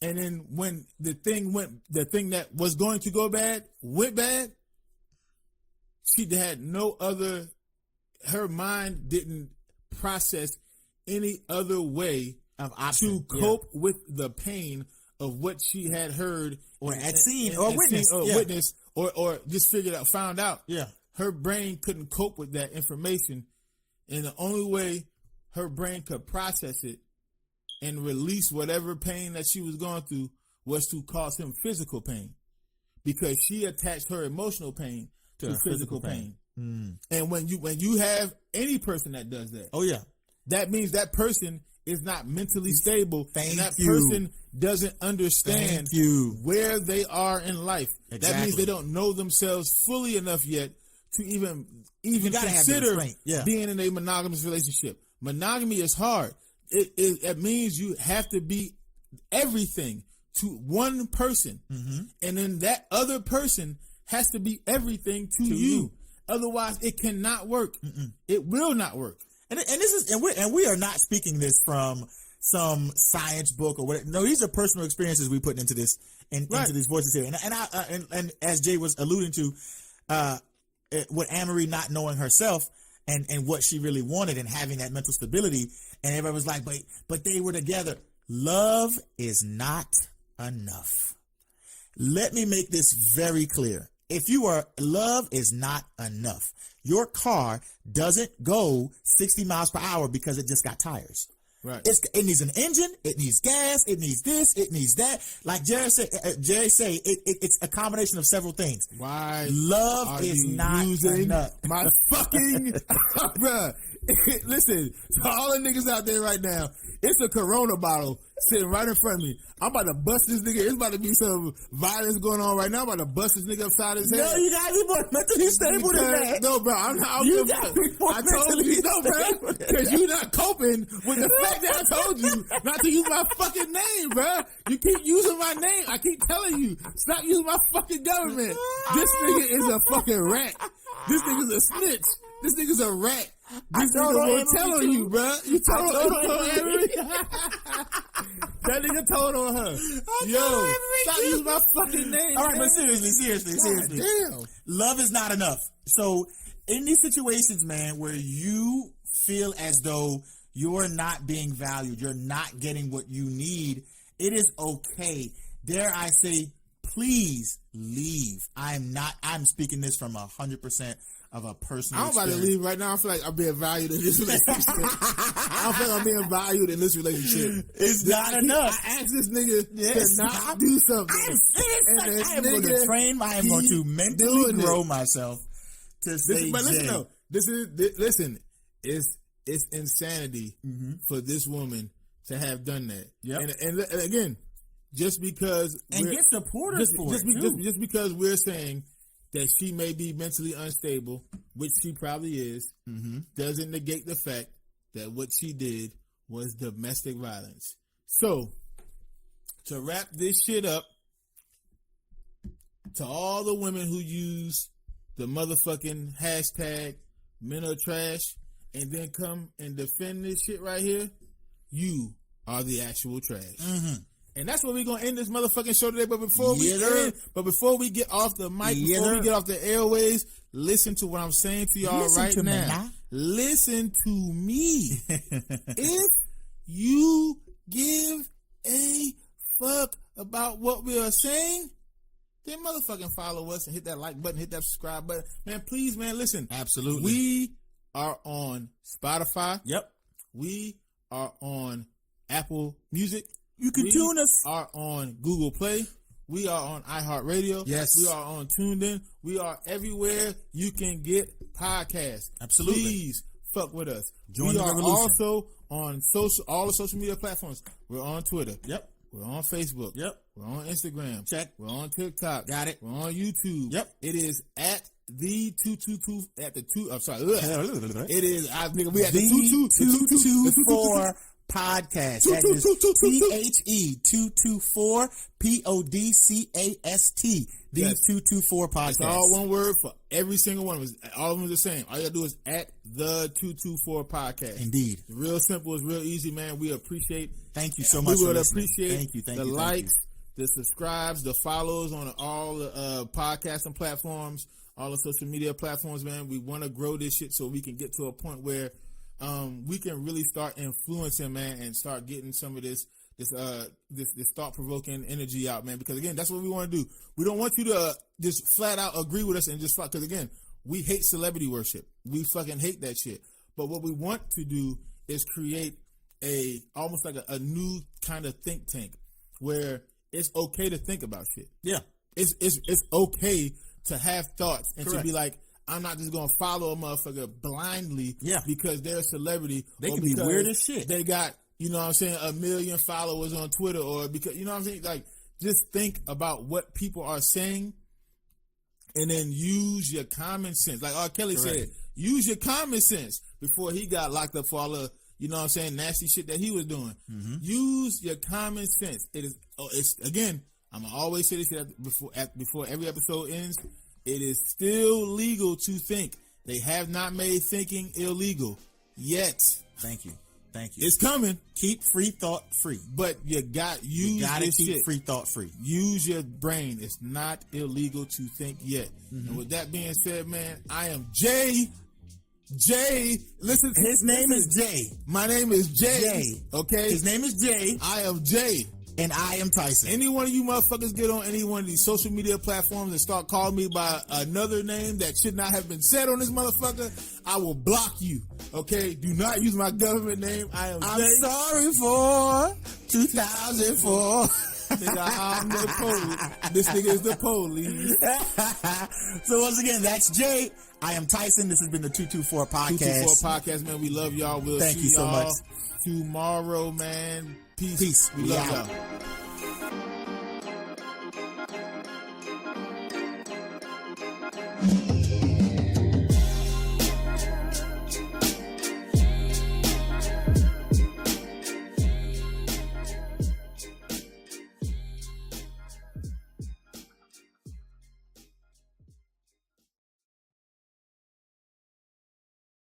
And then when the thing that was going to go bad went bad, she had no other, her mind didn't process any other way to cope with the pain of what she had heard or had seen or witnessed or just found out. Yeah. Her brain couldn't cope with that information. And the only way her brain could process it and release whatever pain that she was going through was to cause him physical pain, because she attached her emotional pain to physical pain. And when you have any person that does that, that means that person is not mentally stable. And that person doesn't understand where they are in life. Exactly. That means they don't know themselves fully enough yet to even consider being in a monogamous relationship. Monogamy is hard. It means you have to be everything to one person, and then that other person has to be everything to you. Otherwise, it cannot work. It will not work. And we are not speaking this from some science book or whatever. No, these are personal experiences we put into this into these voices here. And as Jay was alluding to, with Anne-Marie not knowing herself and what she really wanted and having that mental stability, and everybody was like, but they were together. Love is not enough. Let me make this very clear. Love is not enough. Your car doesn't go 60 miles per hour because it just got tires. Right. It needs an engine. It needs gas. It needs this. It needs that. Like Jerry say, it's a combination of several things. Why love is not enough? My fucking bruh. Listen, to all the niggas out there right now, it's a Corona bottle sitting right in front of me. I'm about to bust this nigga. It's about to be some violence going on right now. I'm about to bust this nigga upside his head. No, you gotta be more mentally stable than that. No, bro, I'm not. I told you, no, bro, because you're not coping with the fact that I told you not to use my fucking name, bro. You keep using my name. I keep telling you, stop using my fucking government. This nigga is a fucking rat. This nigga's a snitch. This nigga's a rat. This nigga won't tell on you, bro. You told Anne-Marie. That nigga told on her. Yo, stop using my fucking name. All right, but seriously. Damn. Love is not enough. So in these situations, man, where you feel as though you're not being valued, you're not getting what you need, it is okay. Dare I say, please leave. I'm speaking this from 100% of a personal I'm about to leave right now. I feel like I'm being valued in this relationship. I don't feel like I'm being valued in this relationship. It's not enough. I asked this nigga to not do something. I am going to train. I am going to mentally grow myself to say, but listen, though, listen. It's insanity for this woman to have done that. Yep. And again, just because get supporters for it, just because we're saying that she may be mentally unstable, which she probably is, doesn't negate the fact that what she did was domestic violence. So, to wrap this shit up, to all the women who use the motherfucking hashtag men are trash and then come and defend this shit right here, you are the actual trash. And that's where we're gonna end this motherfucking show today. But before we get off the mic, before we get off the airways, listen to what I'm saying to y'all right now. Listen to me. If you give a fuck about what we are saying, then motherfucking follow us and hit that like button, hit that subscribe button. Man, please, man, listen. Absolutely. We are on Spotify. Yep. We are on Apple Music. You can tune us. We are on Google Play. We are on iHeartRadio. Yes. We are on TuneIn. We are everywhere you can get podcasts. Absolutely. Please fuck with us. Join the revolution. Also on all the social media platforms. We're on Twitter. Yep. We're on Facebook. Yep. We're on Instagram. Check. We're on TikTok. Got it. We're on YouTube. Yep. It is at the 222 at the two. I'm sorry. It is. We at the 224 podcast. That is THE224 PODCAST. The 224 podcast. It's all one word for every single one of us. All of them are the same. All you gotta do is at the 224 podcast. Indeed. It's real simple. It's real easy, man. We appreciate. Thank you so much. We would appreciate the likes, the subscribes, the follows on all the podcasting platforms, all the social media platforms, man. We want to grow this shit so we can get to a point where we can really start influencing, man, and start getting some of this thought-provoking energy out, man, because again, that's what we want to do. We don't want you to just flat out agree with us and just fuck, because again, we hate celebrity worship. We fucking hate that shit. But what we want to do is create almost like a new kind of think tank where it's okay to think about shit. Yeah. It's okay to have thoughts and Correct. to be like, I'm not just gonna follow a motherfucker blindly because they're a celebrity. They can be weird as shit. They got, you know what I'm saying, 1 million followers on Twitter, or because, you know what I'm saying? Like, just think about what people are saying and then use your common sense. Like R. Kelly said, use your common sense before he got locked up for all the, you know what I'm saying, nasty shit that he was doing. Use your common sense. It's again, I'm gonna always say this before every episode ends. It is still legal to think. They have not made thinking illegal yet. Thank you. It's coming. Keep free thought free. But you gotta keep free thought free. Use your brain. It's not illegal to think yet. And with that being said, man, I am Jay. Listen. His name is Jay. My name is Jay. Okay. His name is Jay. I am Jay. And I am Tyson. Any one of you motherfuckers get on any one of these social media platforms and start calling me by another name that should not have been said on this motherfucker, I will block you. Okay? Do not use my government name. I'm sorry for 2004. Nigga, I'm the police. This nigga is the police. So once again, that's Jay. I am Tyson. This has been the 224 podcast. 224 podcast, man. We love y'all. We'll Thank see you so y'all much tomorrow, man. Peace. We love y'all.